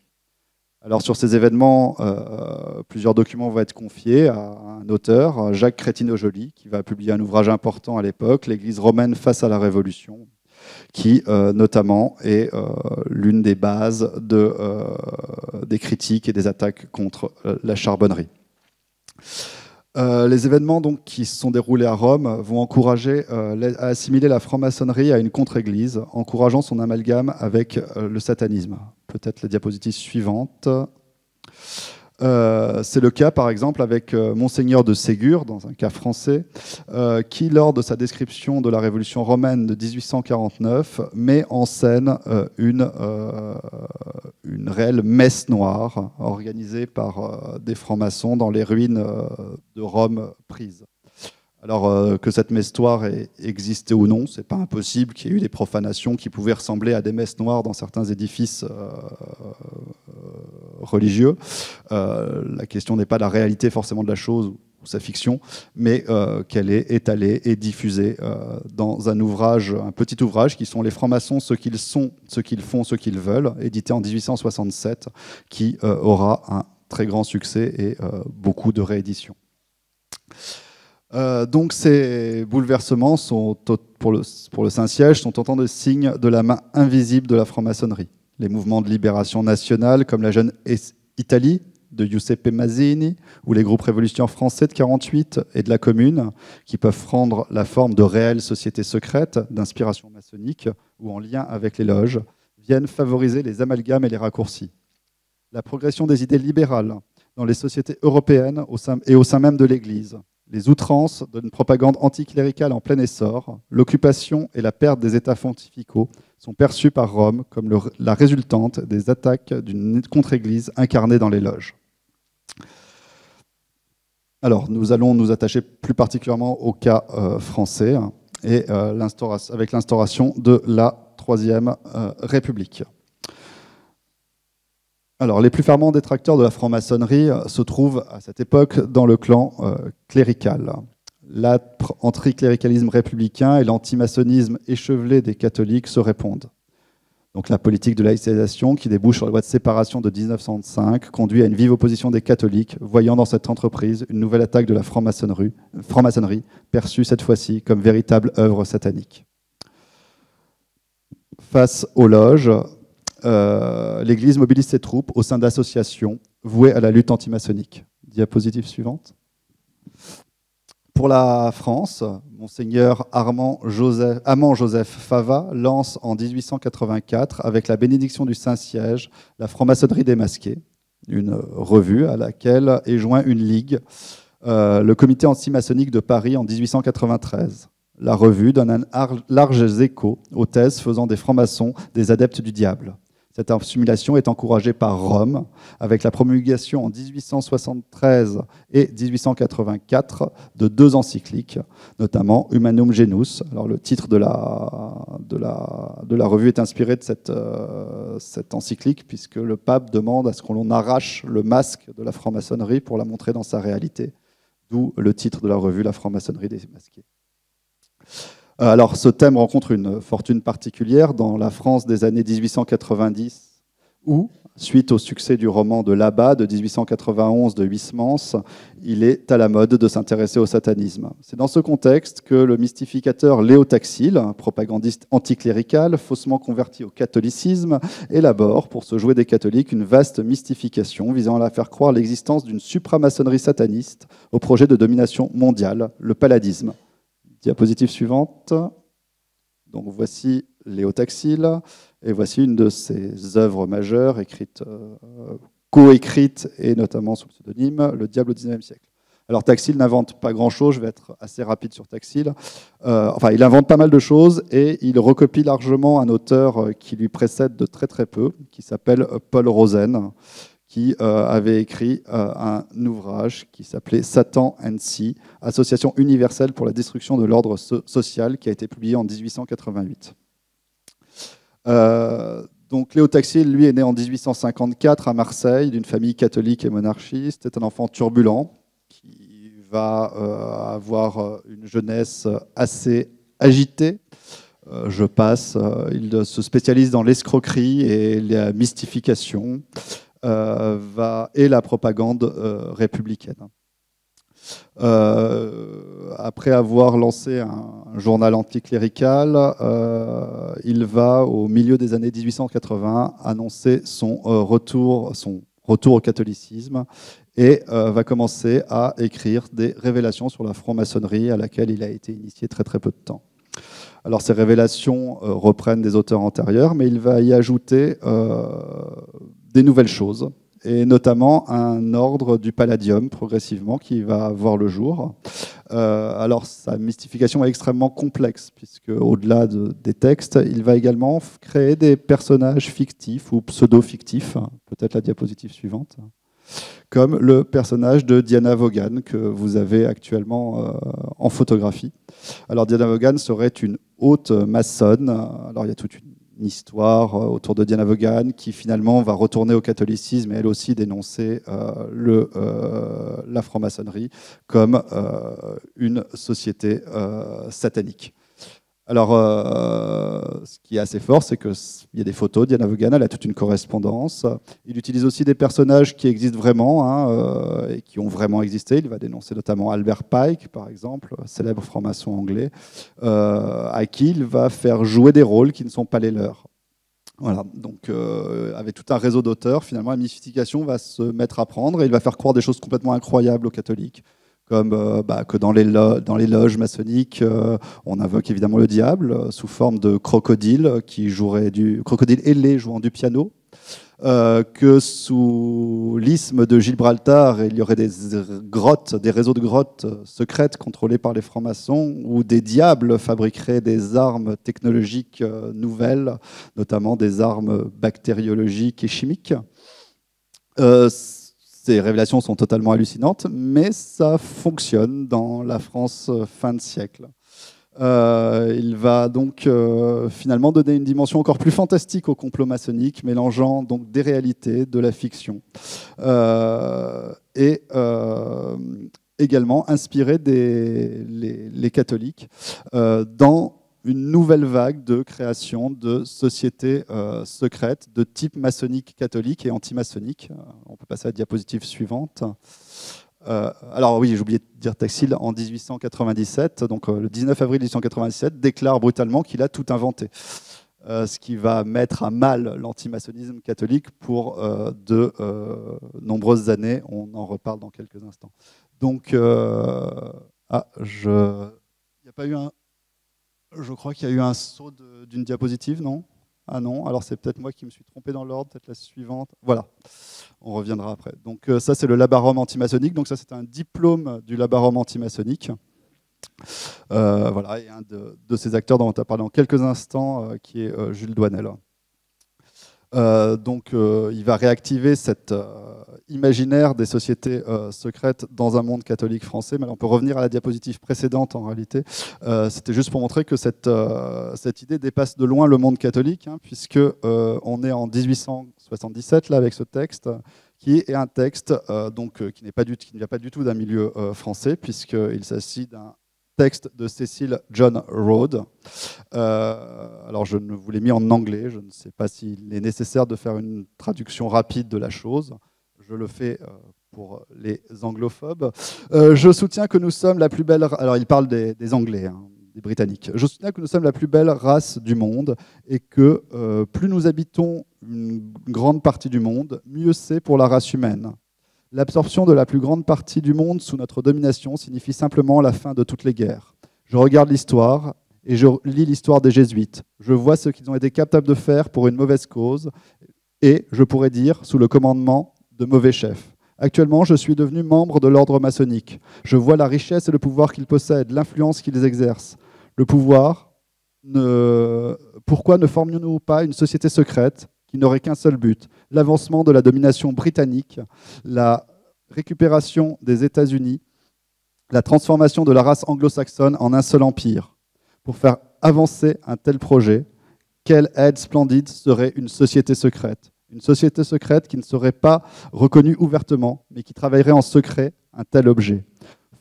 Alors sur ces événements, plusieurs documents vont être confiés à un auteur, Jacques Crétineau-Joly, qui va publier un ouvrage important à l'époque, L'Église romaine face à la Révolution, qui notamment est l'une des bases des critiques et des attaques contre la charbonnerie. Les événements donc, qui se sont déroulés à Rome vont encourager à assimiler la franc-maçonnerie à une contre-église, encourageant son amalgame avec le satanisme. Peut-être la diapositive suivante. C'est le cas, par exemple, avec Monseigneur de Ségur, dans un cas français, qui, lors de sa description de la Révolution romaine de 1849, met en scène une réelle messe noire organisée par des francs-maçons dans les ruines de Rome prises. Alors que cette messe-toile ait existé ou non, c'est pas impossible qu'il y ait eu des profanations qui pouvaient ressembler à des messes noires dans certains édifices religieux. La question n'est pas la réalité forcément de la chose ou sa fiction, mais qu'elle est étalée et diffusée dans un ouvrage, un petit ouvrage qui sont Les francs-maçons, ce qu'ils sont, ce qu'ils font, ce qu'ils veulent, édité en 1867, qui aura un très grand succès et beaucoup de rééditions. Donc ces bouleversements sont, pour le Saint-Siège sont autant de signes de la main invisible de la franc-maçonnerie. Les mouvements de libération nationale comme la jeune Italie de Giuseppe Mazzini ou les groupes révolutionnaires français de 1948 et de la Commune qui peuvent prendre la forme de réelles sociétés secrètes d'inspiration maçonnique ou en lien avec les loges viennent favoriser les amalgames et les raccourcis. La progression des idées libérales dans les sociétés européennes et au sein même de l'Église, les outrances d'une propagande anticléricale en plein essor, l'occupation et la perte des États pontificaux sont perçus par Rome comme la résultante des attaques d'une contre-église incarnée dans les loges. Alors, nous allons nous attacher plus particulièrement au cas français et avec l'instauration de la Troisième République. Alors, les plus fervents détracteurs de la franc-maçonnerie se trouvent à cette époque dans le clan clérical. L'anticléricalisme républicain et l'antimaçonnisme échevelé des catholiques se répondent. Donc la politique de laïcisation qui débouche sur la loi de séparation de 1905 conduit à une vive opposition des catholiques, voyant dans cette entreprise une nouvelle attaque de la franc-maçonnerie, perçue cette fois-ci comme véritable œuvre satanique. Face aux loges, l'Église mobilise ses troupes au sein d'associations vouées à la lutte antimaçonnique. Diapositive suivante. Pour la France, Monseigneur Amand Joseph Fava lance en 1884, avec la bénédiction du Saint-Siège, la franc-maçonnerie démasquée, une revue à laquelle est joint une ligue, le comité antimaçonnique de Paris en 1893. La revue donne un large écho aux thèses faisant des francs-maçons des adeptes du diable. Cette assimilation est encouragée par Rome, avec la promulgation en 1873 et 1884 de deux encycliques, notamment Humanum Genus. Alors, le titre de la revue est inspiré de cette encyclique, puisque le pape demande à ce qu'on arrache le masque de la franc-maçonnerie pour la montrer dans sa réalité, d'où le titre de la revue, La franc-maçonnerie démasquée. Alors, ce thème rencontre une fortune particulière dans la France des années 1890, où, suite au succès du roman de Labat de 1891 de Huysmans, il est à la mode de s'intéresser au satanisme. C'est dans ce contexte que le mystificateur Léo Taxil, propagandiste anticlérical, faussement converti au catholicisme, élabore, pour se jouer des catholiques, une vaste mystification visant à faire croire l'existence d'une supramaçonnerie sataniste au projet de domination mondiale, le palladisme. Diapositive suivante. Donc voici Léo Taxil, et voici une de ses œuvres majeures, coécrite et notamment sous le pseudonyme Le Diable au XIXe siècle. Alors Taxil n'invente pas grand-chose, je vais être assez rapide sur Taxil. Il invente pas mal de choses et il recopie largement un auteur qui lui précède de très très peu, qui s'appelle Paul Rosen, qui avait écrit un ouvrage qui s'appelait Satan and Sea, Association universelle pour la destruction de l'ordre social, qui a été publié en 1888. Donc Léo Taxil, lui, est né en 1854 à Marseille, d'une famille catholique et monarchiste. C'est un enfant turbulent qui va avoir une jeunesse assez agitée. Il se spécialise dans l'escroquerie et la mystification. Et la propagande républicaine. Après avoir lancé un journal anticlérical, il va, au milieu des années 1880, annoncer son retour au catholicisme et va commencer à écrire des révélations sur la franc-maçonnerie à laquelle il a été initié très très peu de temps. Alors ces révélations reprennent des auteurs antérieurs, mais il va y ajouter des nouvelles choses, et notamment un ordre du palladium progressivement qui va voir le jour. Alors sa mystification est extrêmement complexe, puisque au-delà des textes, il va également créer des personnages fictifs ou pseudo-fictifs. Peut-être la diapositive suivante. comme le personnage de Diana Vaughan que vous avez actuellement en photographie. Alors Diana Vaughan serait une haute maçonne. Alors il y a toute une histoire autour de Diana Vaughan qui finalement va retourner au catholicisme et elle aussi dénoncer la franc-maçonnerie comme une société satanique. Alors, ce qui est assez fort, c'est qu'il y a des photos de Diana Vaughan, elle a toute une correspondance. Il utilise aussi des personnages qui existent vraiment et qui ont vraiment existé. Il va dénoncer notamment Albert Pike, par exemple, célèbre franc-maçon anglais, à qui il va faire jouer des rôles qui ne sont pas les leurs. Voilà, donc avec tout un réseau d'auteurs, finalement, la mystification va se mettre à prendre et il va faire croire des choses complètement incroyables aux catholiques. Comme que dans les loges maçonniques, on invoque évidemment le diable sous forme de crocodile qui jouerait du crocodile ailé jouant du piano, que sous l'isthme de Gibraltar, il y aurait des grottes, des réseaux de grottes secrètes contrôlées par les francs-maçons, où des diables fabriqueraient des armes technologiques nouvelles, notamment des armes bactériologiques et chimiques. Ces révélations sont totalement hallucinantes, mais ça fonctionne dans la France fin de siècle. Il va donc finalement donner une dimension encore plus fantastique au complot maçonnique, mélangeant donc des réalités, de la fiction, et également inspirer les catholiques dans une nouvelle vague de création de sociétés secrètes de type maçonnique catholique et anti-maçonnique. On peut passer à la diapositive suivante. Alors oui, j'ai oublié de dire Taxil, en 1897, donc le 19 avril 1897, déclare brutalement qu'il a tout inventé. Ce qui va mettre à mal l'antimaçonnisme catholique pour de nombreuses années. On en reparle dans quelques instants. Donc, il n'y a pas eu un... Je crois qu'il y a eu un saut d'une diapositive, non? Ah non, alors c'est peut-être moi qui me suis trompé dans l'ordre, peut-être la suivante. Voilà, on reviendra après. Donc ça, c'est le labarum antimaçonnique. Donc ça, c'est un diplôme du labarum antimaçonnique. Voilà, et un de ces acteurs dont on a parlé dans quelques instants, qui est Jules Douanel. Donc il va réactiver cet imaginaire des sociétés secrètes dans un monde catholique français. Mais on peut revenir à la diapositive précédente en réalité. C'était juste pour montrer que cette idée dépasse de loin le monde catholique, hein, puisque on est en 1877 là avec ce texte, qui est un texte qui ne vient pas du tout d'un milieu français, puisqu'il s'agit d'un texte de Cecil John Rhodes. Alors je vous l'ai mis en anglais, je ne sais pas s'il est nécessaire de faire une traduction rapide de la chose. Je le fais pour les anglophobes. Je soutiens que nous sommes la plus belle... Alors il parle des Anglais, hein, des Britanniques. Je soutiens que nous sommes la plus belle race du monde et que plus nous habitons une grande partie du monde, mieux c'est pour la race humaine. L'absorption de la plus grande partie du monde sous notre domination signifie simplement la fin de toutes les guerres. Je regarde l'histoire et je lis l'histoire des Jésuites. Je vois ce qu'ils ont été capables de faire pour une mauvaise cause et, je pourrais dire, sous le commandement de mauvais chefs. Actuellement, je suis devenu membre de l'ordre maçonnique. Je vois la richesse et le pouvoir qu'ils possèdent, l'influence qu'ils exercent. Le pouvoir, pourquoi ne formions-nous pas une société secrète qui n'aurait qu'un seul but, l'avancement de la domination britannique, la récupération des États-Unis, la transformation de la race anglo-saxonne en un seul empire. Pour faire avancer un tel projet, quelle aide splendide serait une société secrète? Une société secrète qui ne serait pas reconnue ouvertement, mais qui travaillerait en secret un tel objet.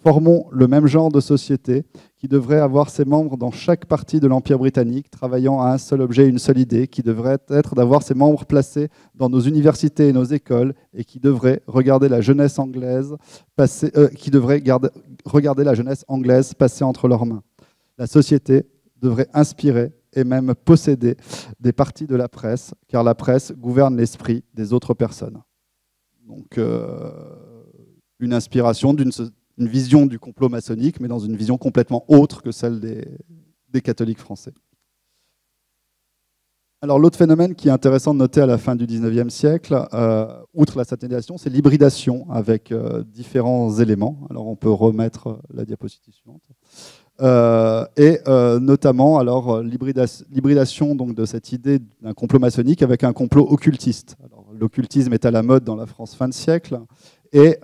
Formons le même genre de société qui devrait avoir ses membres dans chaque partie de l'Empire britannique, travaillant à un seul objet et une seule idée, qui devrait être d'avoir ses membres placés dans nos universités et nos écoles, et qui devrait regarder la jeunesse anglaise passer, regarder la jeunesse anglaise passer entre leurs mains. La société devrait inspirer et même posséder des parties de la presse, car la presse gouverne l'esprit des autres personnes. Donc, une inspiration une vision du complot maçonnique, mais dans une vision complètement autre que celle des catholiques français. Alors l'autre phénomène qui est intéressant de noter à la fin du XIXe siècle, outre la satanisation, c'est l'hybridation avec différents éléments. Alors on peut remettre la diapositive suivante. Notamment alors l'hybridation donc de cette idée d'un complot maçonnique avec un complot occultiste. Alors, l'occultisme est à la mode dans la France fin de siècle. Et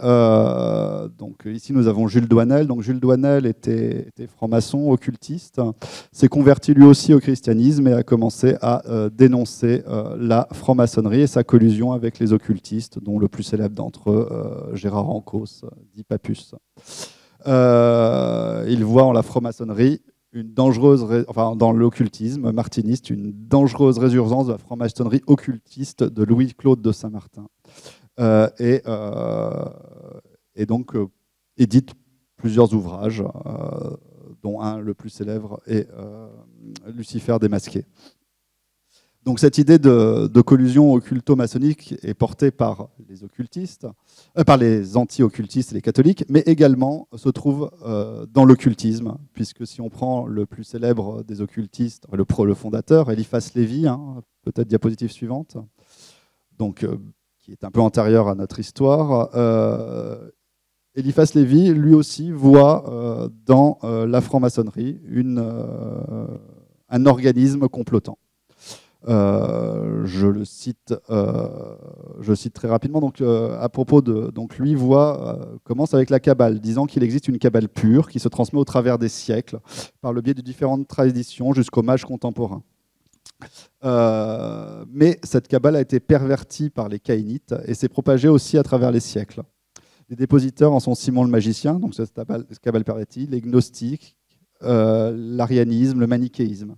donc ici nous avons Jules Douanel. Donc Jules Douanel était franc-maçon, occultiste, s'est converti lui aussi au christianisme et a commencé à dénoncer la franc-maçonnerie et sa collusion avec les occultistes, dont le plus célèbre d'entre eux, Gérard Ancos, dit Papus. Il voit en la franc-maçonnerie une dangereuse, enfin dans l'occultisme martiniste, une dangereuse résurgence de la franc-maçonnerie occultiste de Louis-Claude de Saint-Martin. Et donc édite plusieurs ouvrages, dont un, le plus célèbre, est Lucifer démasqué. Donc cette idée de collusion occulto-maçonnique est portée par les occultistes, par les anti-occultistes et les catholiques, mais également se trouve dans l'occultisme, puisque si on prend le plus célèbre des occultistes, le fondateur, Eliphas Lévy, hein, peut-être diapositive suivante, donc qui est un peu antérieur à notre histoire, Eliphas Lévy, lui aussi, voit dans la franc-maçonnerie un organisme complotant. Je cite très rapidement. Donc, à propos de, donc lui commence avec la Kabbale, disant qu'il existe une Kabbale pure qui se transmet au travers des siècles par le biais de différentes traditions jusqu'au mage contemporain. Mais cette Kabbale a été pervertie par les caïnites et s'est propagée aussi à travers les siècles. Les dépositeurs en sont Simon le magicien, donc cette Kabbale pervertie, les gnostiques, l'arianisme, le manichéisme.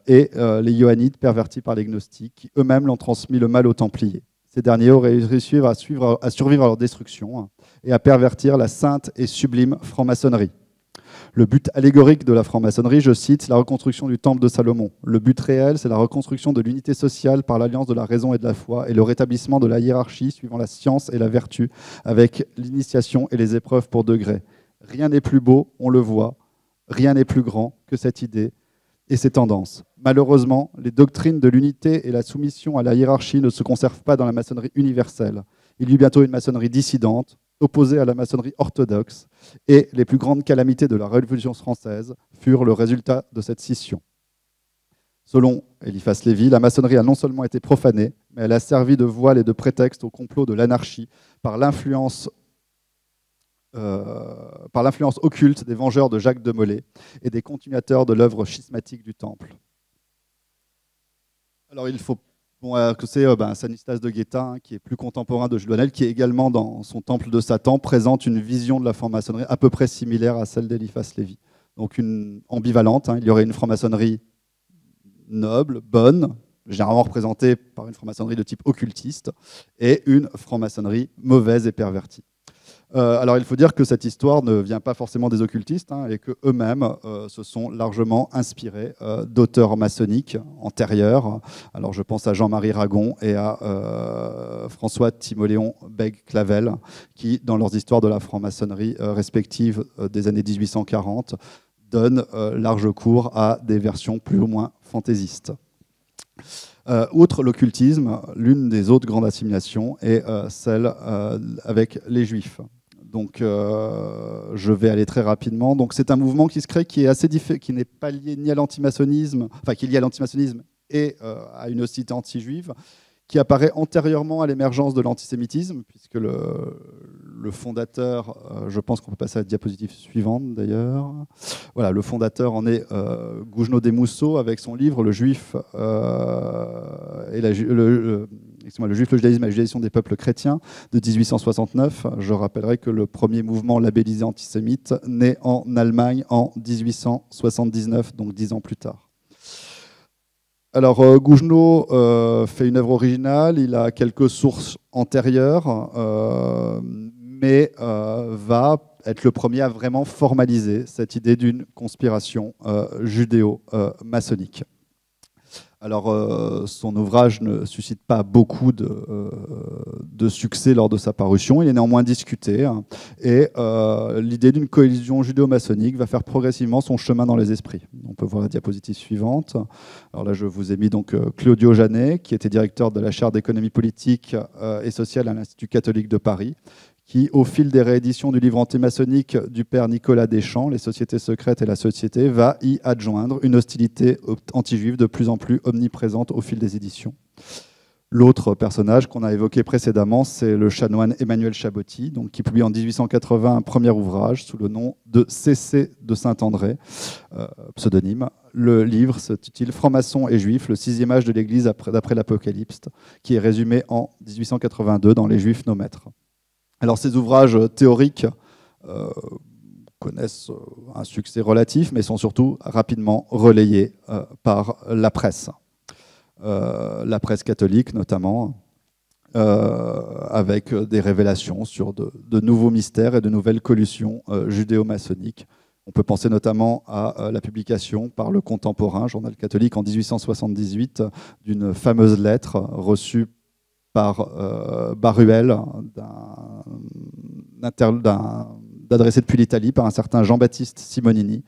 Et les Johannites pervertis par les gnostiques, qui eux-mêmes l'ont transmis le mal aux Templiers. Ces derniers auraient réussi à survivre à leur destruction et à pervertir la sainte et sublime franc-maçonnerie. Le but allégorique de la franc-maçonnerie, je cite, la reconstruction du temple de Salomon. Le but réel, c'est la reconstruction de l'unité sociale par l'alliance de la raison et de la foi et le rétablissement de la hiérarchie suivant la science et la vertu avec l'initiation et les épreuves pour degrés. Rien n'est plus beau, on le voit, rien n'est plus grand que cette idée et ses tendances. Malheureusement, les doctrines de l'unité et la soumission à la hiérarchie ne se conservent pas dans la maçonnerie universelle. Il y eut bientôt une maçonnerie dissidente, opposée à la maçonnerie orthodoxe, et les plus grandes calamités de la Révolution française furent le résultat de cette scission. Selon Eliphas Lévy, la maçonnerie a non seulement été profanée, mais elle a servi de voile et de prétexte au complot de l'anarchie par l'influence occulte des vengeurs de Jacques de Molay et des continuateurs de l'œuvre schismatique du Temple. Alors il faut que c'est Stanislas de Guaita, qui est plus contemporain de Jules Douanel, qui est également dans son Temple de Satan, présente une vision de la franc-maçonnerie à peu près similaire à celle d'Eliphas Lévy. Donc une ambivalente, il y aurait une franc-maçonnerie noble, bonne, généralement représentée par une franc-maçonnerie de type occultiste, et une franc-maçonnerie mauvaise et pervertie. Alors il faut dire que cette histoire ne vient pas forcément des occultistes et qu'eux-mêmes se sont largement inspirés d'auteurs maçonniques antérieurs. Alors je pense à Jean-Marie Ragon et à François Timoléon Bègue-Clavel qui, dans leurs histoires de la franc-maçonnerie respectives des années 1840, donnent large cours à des versions plus ou moins fantaisistes. Outre l'occultisme, l'une des autres grandes assimilations est celle avec les Juifs. Donc, je vais aller très rapidement. Donc, c'est un mouvement qui se crée, qui est assez qui n'est pas lié ni à l'antimaçonnisme, enfin qui est lié à l'antimaçonnisme et à une hostilité anti-juive, qui apparaît antérieurement à l'émergence de l'antisémitisme, puisque le fondateur, je pense qu'on peut passer à la diapositive suivante d'ailleurs. Voilà, le fondateur en est Gougenot Desmousseaux avec son livre Le Juif et le Juif, le judaïsme et la judaïsation des peuples chrétiens de 1869. Je rappellerai que le premier mouvement labellisé antisémite naît en Allemagne en 1879, donc 10 ans plus tard. Alors, Gougenot fait une œuvre originale, il a quelques sources antérieures, mais va être le premier à vraiment formaliser cette idée d'une conspiration judéo-maçonnique. Alors, son ouvrage ne suscite pas beaucoup de succès lors de sa parution. Il est néanmoins discuté. Et l'idée d'une coalition judéo-maçonnique va faire progressivement son chemin dans les esprits. On peut voir la diapositive suivante. Alors là, je vous ai mis donc Claudio Janet, qui était directeur de la chaire d'économie politique et sociale à l'Institut catholique de Paris, qui, au fil des rééditions du livre antimaçonnique du père Nicolas Deschamps, Les sociétés secrètes et la société, va y adjoindre une hostilité anti-juive de plus en plus omniprésente au fil des éditions. L'autre personnage qu'on a évoqué précédemment, c'est le chanoine Emmanuel Chaboty, donc, qui publie en 1880 un premier ouvrage sous le nom de C.C. de Saint-André, pseudonyme. Le livre s'intitule Francs-maçons et juifs, le 6e âge de l'Église d'après l'Apocalypse, qui est résumé en 1882 dans Les Juifs, nos maîtres. Alors ces ouvrages théoriques connaissent un succès relatif, mais sont surtout rapidement relayés par la presse catholique notamment, avec des révélations sur de nouveaux mystères et de nouvelles collusions judéo-maçonniques. On peut penser notamment à la publication par Le Contemporain, journal catholique, en 1878, d'une fameuse lettre reçue par Baruel, adressée depuis l'Italie par un certain Jean-Baptiste Simonini,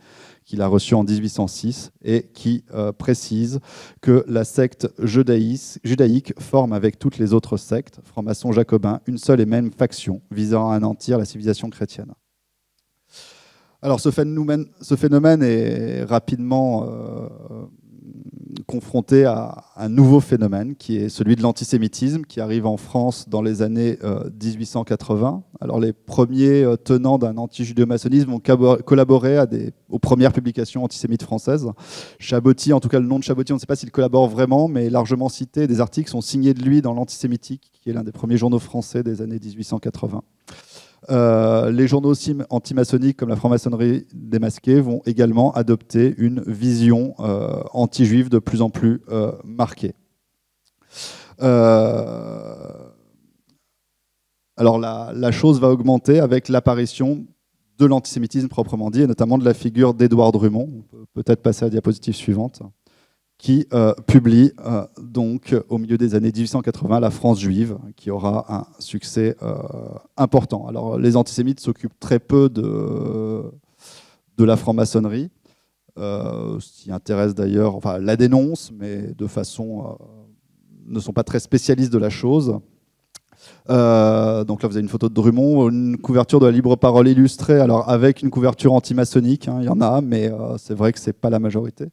qu'il a reçu en 1806 et qui précise que la secte judaïque forme avec toutes les autres sectes, francs-maçons jacobins, une seule et même faction visant à anéantir la civilisation chrétienne. Alors ce phénomène est rapidement confronté à un nouveau phénomène qui est celui de l'antisémitisme qui arrive en France dans les années 1880. Alors les premiers tenants d'un anti-judéo-maçonnisme ont collaboré aux premières publications antisémites françaises. Chaboty, en tout cas le nom de Chaboty, on ne sait pas s'il collabore vraiment, mais largement cité. Des articles sont signés de lui dans l'Antisémitique, qui est l'un des premiers journaux français des années 1880. Les journaux antimaçonniques comme la franc-maçonnerie démasquée vont également adopter une vision anti-juive de plus en plus marquée. Alors la chose va augmenter avec l'apparition de l'antisémitisme proprement dit, et notamment de la figure d'Édouard Drumont. On peut peut-être passer à la diapositive suivante, qui publie donc au milieu des années 1880 La France juive, qui aura un succès important. Alors les antisémites s'occupent très peu de la franc-maçonnerie, s'y intéressent d'ailleurs, enfin la dénoncent, mais de façon ne sont pas très spécialistes de la chose. Donc là vous avez une photo de Drummond, une couverture de la Libre Parole illustrée, alors avec une couverture anti-maçonnique, hein, il y en a, mais c'est vrai que c'est pas la majorité.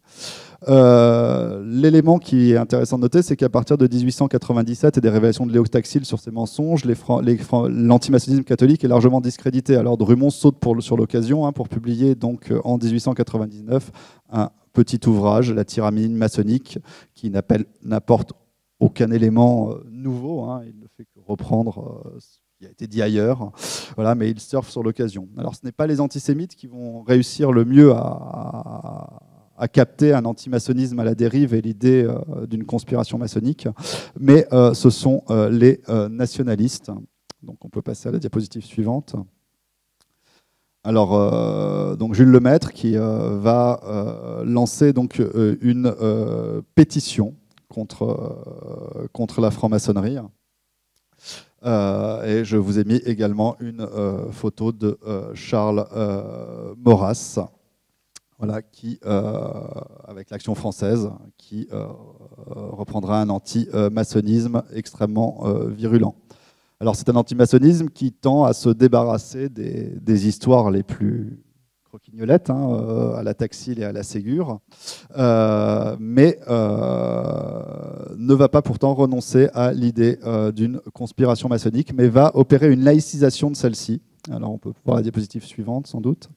L'élément qui est intéressant de noter, c'est qu'à partir de 1897 et des révélations de Léo Taxil sur ces mensonges, l'antimaçonnisme catholique est largement discrédité. Alors Drummond saute sur l'occasion pour publier donc en 1899 un petit ouvrage, La tyrannie maçonnique, qui n'apporte aucun élément nouveau. Il ne fait que reprendre ce qui a été dit ailleurs. Voilà, mais il surfe sur l'occasion. Alors ce n'est pas les antisémites qui vont réussir le mieux à capter un antimaçonnisme à la dérive et l'idée d'une conspiration maçonnique, mais ce sont les nationalistes. Donc on peut passer à la diapositive suivante. Alors, donc Jules Lemaître qui va lancer donc, une pétition contre la franc-maçonnerie. Et je vous ai mis également une photo de Charles Maurras, voilà, qui, avec l'Action française, qui reprendra un anti-maçonnisme extrêmement virulent. Alors c'est un anti-maçonnisme qui tend à se débarrasser des histoires les plus croquignolettes, à la Taxil et à la Ségur, mais ne va pas pourtant renoncer à l'idée d'une conspiration maçonnique, mais va opérer une laïcisation de celle-ci. Alors on peut voir la diapositive suivante sans doute.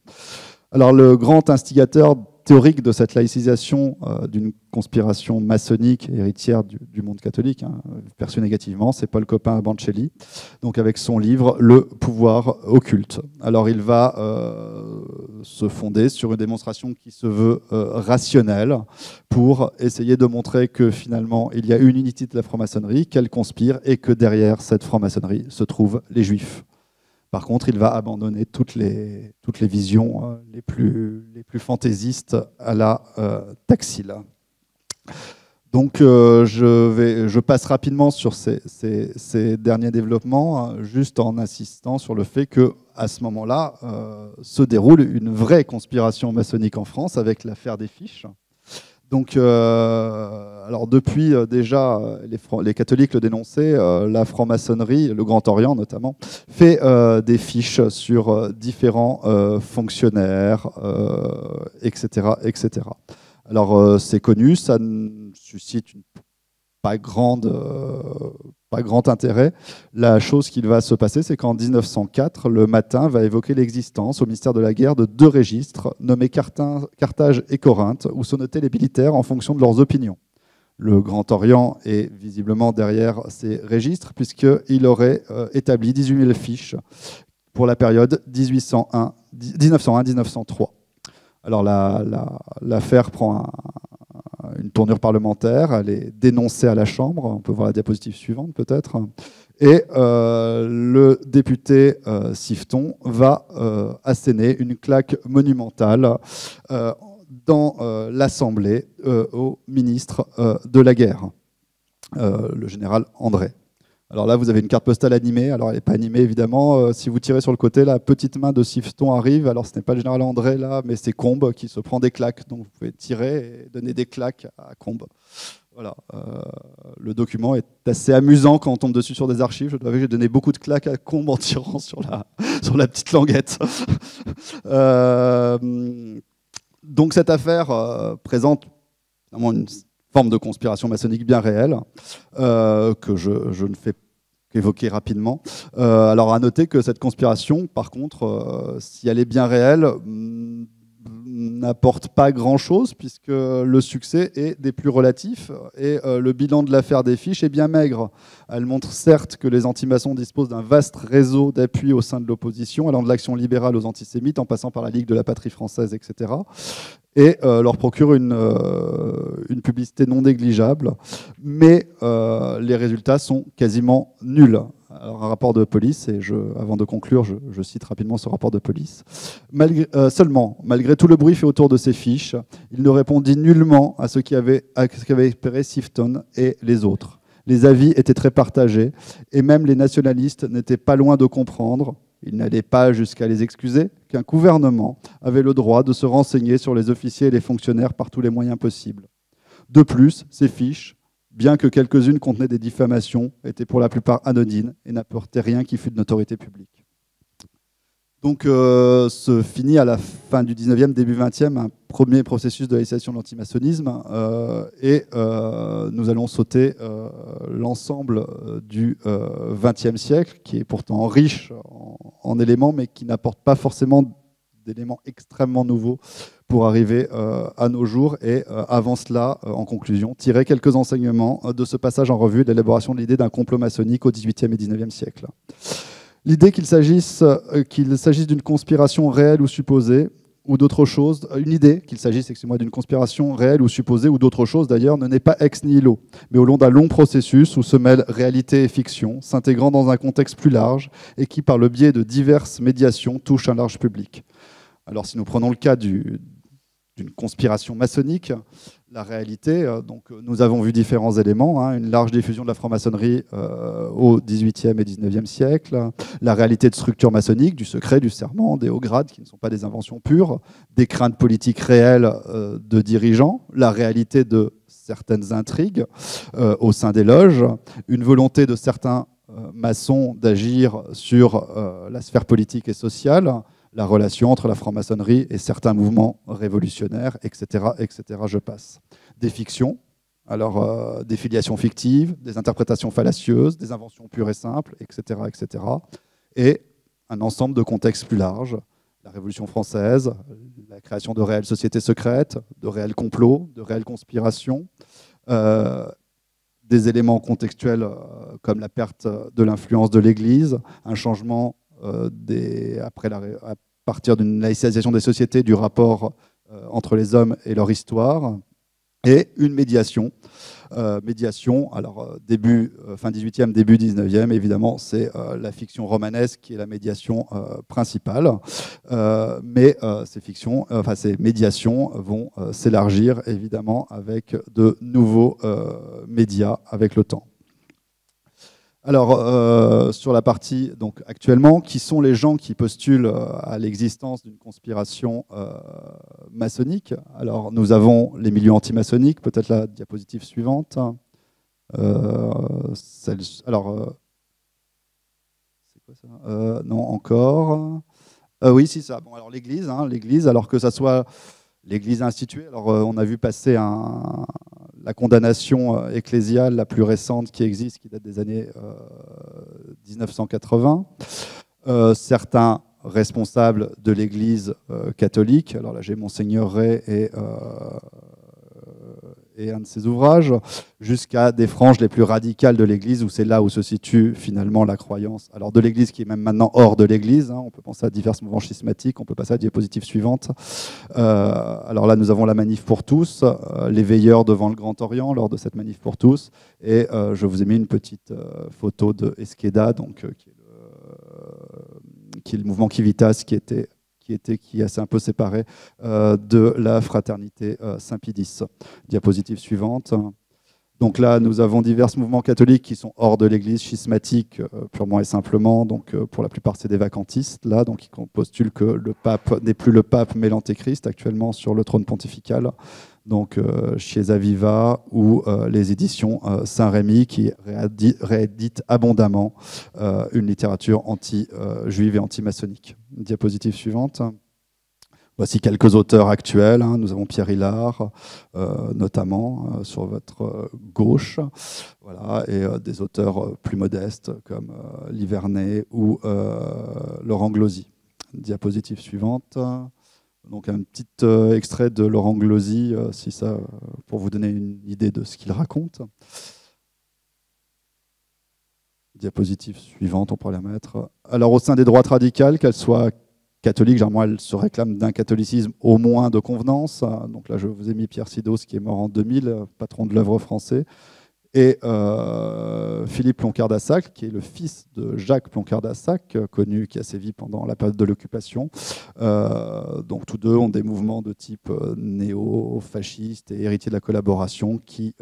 Alors le grand instigateur théorique de cette laïcisation d'une conspiration maçonnique héritière du monde catholique, perçue négativement, c'est Paul Coppin Bancelli, donc avec son livre Le pouvoir occulte. Alors il va se fonder sur une démonstration qui se veut rationnelle pour essayer de montrer que finalement il y a une unité de la franc-maçonnerie, qu'elle conspire et que derrière cette franc-maçonnerie se trouvent les juifs. Par contre, il va abandonner toutes les visions les plus fantaisistes à la Taxil. Donc, je passe rapidement sur ces derniers développements, juste en insistant sur le fait qu'à ce moment-là se déroule une vraie conspiration maçonnique en France avec l'affaire des fiches. Donc, alors depuis déjà, les catholiques le dénonçaient, la franc-maçonnerie, le Grand Orient notamment, fait des fiches sur différents fonctionnaires, etc., etc. Alors c'est connu, ça suscite une pas grand intérêt. La chose qui va se passer, c'est qu'en 1904, le Matin va évoquer l'existence au ministère de la Guerre de 2 registres nommés Carthage et Corinthe, où se notaient les militaires en fonction de leurs opinions. Le Grand Orient est visiblement derrière ces registres, puisqu'il aurait établi 18 000 fiches pour la période 1901-1903. Alors l'affaire prend une tournure parlementaire, elle est dénoncée à la Chambre, on peut voir la diapositive suivante peut-être, et le député Siffton va asséner une claque monumentale dans l'Assemblée au ministre de la Guerre, le général André. Alors là, vous avez une carte postale animée. Alors elle n'est pas animée, évidemment. Si vous tirez sur le côté, la petite main de Siffton arrive. Alors ce n'est pas le général André, là, mais c'est Combes qui se prend des claques. Donc vous pouvez tirer et donner des claques à Combes. Voilà. Le document est assez amusant quand on tombe dessus sur des archives. Je dois avouer que j'ai donné beaucoup de claques à Combes en tirant sur la petite languette. Donc cette affaire présente vraiment une forme de conspiration maçonnique bien réelle, que je ne fais qu'évoquer rapidement. Alors à noter que cette conspiration, par contre, si elle est bien réelle, n'apporte pas grand-chose, puisque le succès est des plus relatifs, et le bilan de l'affaire des fiches est bien maigre. Elle montre certes que les anti-maçons disposent d'un vaste réseau d'appui au sein de l'opposition, allant de l'action libérale aux antisémites, en passant par la Ligue de la patrie française, etc., et leur procure une publicité non négligeable, mais les résultats sont quasiment nuls. Alors, un rapport de police, et avant de conclure, je cite rapidement ce rapport de police. Seulement, malgré tout le bruit fait autour de ces fiches, il ne répondit nullement à ce qu'avaient espéré Siffton et les autres. Les avis étaient très partagés, et même les nationalistes n'étaient pas loin de comprendre, ils n'allaient pas jusqu'à les excuser, qu'un gouvernement avait le droit de se renseigner sur les officiers et les fonctionnaires par tous les moyens possibles. De plus, ces fiches, bien que quelques-unes contenaient des diffamations, étaient pour la plupart anodines et n'apportaient rien qui fût de notoriété publique. Donc se finit à la fin du 19e, début 20e, un premier processus de législation de l'antimaçonnisme, et nous allons sauter l'ensemble du 20e siècle, qui est pourtant riche en éléments, mais qui n'apporte pas forcément d'éléments extrêmement nouveaux pour arriver à nos jours. Et avant cela, en conclusion, tirer quelques enseignements de ce passage en revue de l'élaboration de l'idée d'un complot maçonnique au XVIIIe et XIXe siècle. L'idée qu'il s'agisse d'une conspiration réelle ou supposée, ou d'autre chose, une idée qu'il s'agisse, excusez-moi, d'une conspiration réelle ou supposée, ou d'autre chose d'ailleurs, ne naît pas ex nihilo, mais au long d'un long processus où se mêlent réalité et fiction, s'intégrant dans un contexte plus large et qui, par le biais de diverses médiations, touche un large public. Alors si nous prenons le cas d'une conspiration maçonnique, la réalité, donc nous avons vu différents éléments, une large diffusion de la franc-maçonnerie au XVIIIe et XIXe siècle, la réalité de structures maçonniques, du secret, du serment, des hauts grades qui ne sont pas des inventions pures, des craintes politiques réelles de dirigeants, la réalité de certaines intrigues au sein des loges, une volonté de certains maçons d'agir sur la sphère politique et sociale, la relation entre la franc-maçonnerie et certains mouvements révolutionnaires, etc., etc., je passe. Des fictions, alors des filiations fictives, des interprétations fallacieuses, des inventions pures et simples, etc., etc., et un ensemble de contextes plus larges, la Révolution française, la création de réelles sociétés secrètes, de réels complots, de réelles conspirations, des éléments contextuels comme la perte de l'influence de l'Église, un changement à partir d'une laïcisation des sociétés, du rapport entre les hommes et leur histoire, et une médiation. Alors fin 18e, début 19e, évidemment, c'est la fiction romanesque qui est la médiation principale. Mais ces médiations vont s'élargir, évidemment, avec de nouveaux médias avec le temps. Alors, sur la partie, donc, actuellement, qui sont les gens qui postulent à l'existence d'une conspiration maçonnique? Alors, nous avons les milieux antimaçonniques, peut-être la diapositive suivante. C'est quoi ça? Non, encore. Oui, c'est ça. Bon, alors l'Église, alors que ça soit l'Église instituée. Alors, on a vu passer la condamnation ecclésiale la plus récente qui existe, qui date des années 1980. Certains responsables de l'Église catholique, alors là j'ai Monseigneur Ray et un de ses ouvrages, jusqu'à des franges les plus radicales de l'Église, où c'est là où se situe finalement la croyance. Alors de l'Église qui est même maintenant hors de l'Église, on peut penser à divers mouvements schismatiques, on peut passer à la diapositive suivante. Alors là nous avons la manif pour tous, les veilleurs devant le Grand Orient lors de cette manif pour tous, et je vous ai mis une petite photo de Esqueda, donc, qui est le mouvement Civitas, qui s'est un peu séparé de la fraternité Saint-Pie X. Diapositive suivante. Donc là, nous avons divers mouvements catholiques qui sont hors de l'Église, schismatiques purement et simplement. Donc pour la plupart, c'est des vacantistes là, donc qui postulent que le pape n'est plus le pape, mais l'antéchrist actuellement sur le trône pontifical. Donc Chiesa Viva ou les éditions Saint-Rémy qui rééditent abondamment une littérature anti-juive et anti-maçonnique. Diapositive suivante. Voici quelques auteurs actuels. Nous avons Pierre Hillard, notamment, sur votre gauche. Voilà, et des auteurs plus modestes comme Livernet ou Laurent Glosy. Diapositive suivante. Donc un petit extrait de Laurent Glosy, pour vous donner une idée de ce qu'il raconte. Diapositive suivante, on pourrait la mettre. Alors au sein des droites radicales, qu'elles soient catholiques, généralement elles se réclament d'un catholicisme au moins de convenance. Donc là je vous ai mis Pierre Sidos qui est mort en 2000, patron de l'œuvre français. Et Philippe Ploncard d'Assac, qui est le fils de Jacques Ploncard d'Assac, connu, qui a sévi pendant la période de l'occupation. Donc tous deux ont des mouvements de type néo-fasciste et héritiers de la collaboration qui,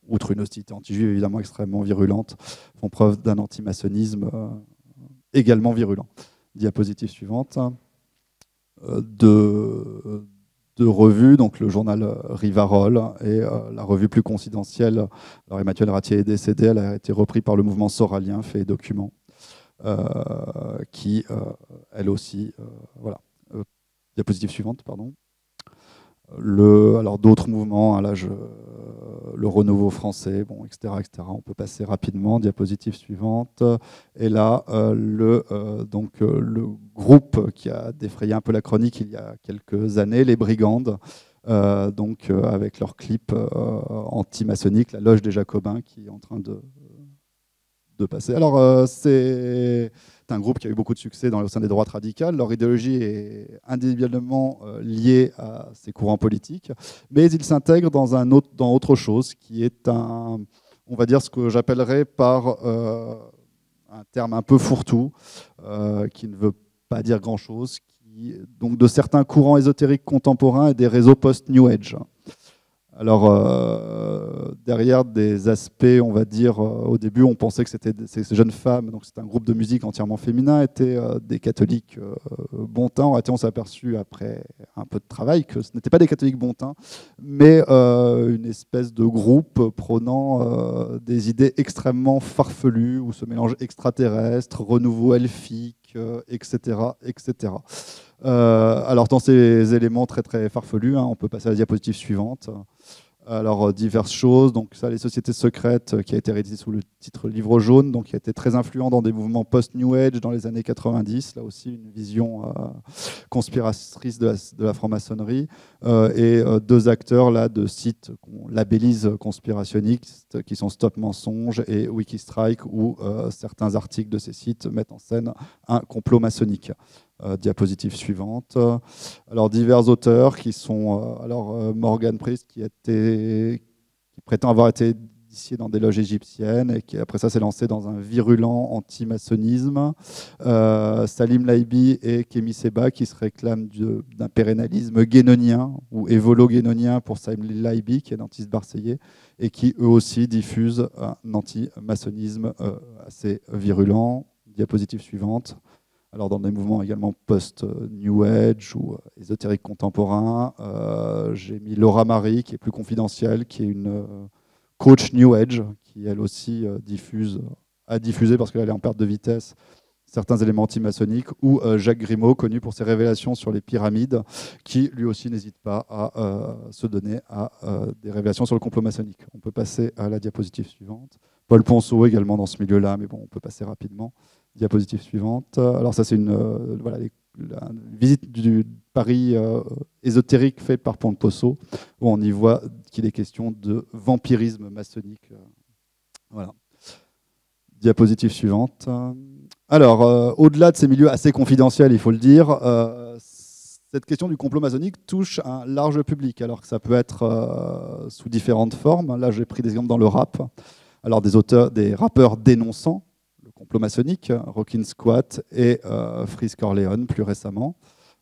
outre une hostilité anti-juive évidemment extrêmement virulente, font preuve d'un antimaçonnisme également virulent. Diapositive suivante. De revues, donc le journal Rivarol et la revue plus confidentielle. Alors Emmanuel Ratier est décédé, elle a été reprise par le mouvement soralien, Fait et Documents, qui, elle aussi, voilà. Diapositive suivante, pardon. Alors d'autres mouvements, le renouveau français, bon, etc., etc. On peut passer rapidement. Diapositive suivante. Et là, le groupe qui a défrayé un peu la chronique il y a quelques années, les Brigandes, avec leur clip anti-maçonnique, la Loge des Jacobins, qui est en train de passer. Alors, c'est un groupe qui a eu beaucoup de succès au sein des droites radicales. Leur idéologie est indéniablement liée à ces courants politiques, mais ils s'intègrent dans autre chose, qui est on va dire ce que j'appellerais par un terme un peu fourre-tout, qui ne veut pas dire grand-chose, donc de certains courants ésotériques contemporains et des réseaux post-New Age. Alors, derrière des aspects, on va dire, au début, on pensait que c'était ces jeunes femmes, donc c'était un groupe de musique entièrement féminin, étaient des catholiques bon-teint. En réalité, on s'est aperçu, après un peu de travail, que ce n'étaient pas des catholiques bon-teint, mais une espèce de groupe prônant des idées extrêmement farfelues, où ce mélange extraterrestre, renouveau elfique, etc., etc. Alors, dans ces éléments très très farfelus, on peut passer à la diapositive suivante. Alors, diverses choses. Donc, ça, les sociétés secrètes, qui a été réédité sous le titre Livre jaune, donc qui a été très influent dans des mouvements post-New Age dans les années 90. Là aussi, une vision conspiratrice de la franc-maçonnerie. Et deux acteurs là, de sites qu'on labellise conspirationnistes, qui sont Stop Mensonge et Wikistrike, où certains articles de ces sites mettent en scène un complot maçonnique. Diapositive suivante. Alors, divers auteurs qui sont... Morgan Priest, qui prétend avoir été initié dans des loges égyptiennes et qui, après ça, s'est lancé dans un virulent anti-maçonnisme. Salim Laibi et Kémy Seba, qui se réclament d'un pérennialisme guénonien ou évolo-guénonien pour Salim Laibi, qui est dentiste marseillais, et qui, eux aussi, diffusent un anti-maçonnisme assez virulent. Diapositive suivante. Alors, dans des mouvements également post-New Age ou ésotériques contemporains, j'ai mis Laura Marie, qui est plus confidentielle, qui est une coach New Age, qui elle aussi a diffusé, parce qu'elle est en perte de vitesse, certains éléments antimaçonniques, ou Jacques Grimaud, connu pour ses révélations sur les pyramides, qui lui aussi n'hésite pas à se donner à des révélations sur le complot maçonnique. On peut passer à la diapositive suivante. Paul Ponceau également dans ce milieu-là, mais bon, on peut passer rapidement. Diapositive suivante. Alors ça, c'est voilà, la visite du Paris ésotérique faite par Paul Ponceau, où on y voit qu'il est question de vampirisme maçonnique. Voilà. Diapositive suivante. Alors, au-delà de ces milieux assez confidentiels, il faut le dire, cette question du complot maçonnique touche un large public, alors que ça peut être sous différentes formes. Là, j'ai pris des exemples dans le rap. Alors, des rappeurs dénonçant le complot maçonnique, Rockin' Squat et Freeze Corleone plus récemment.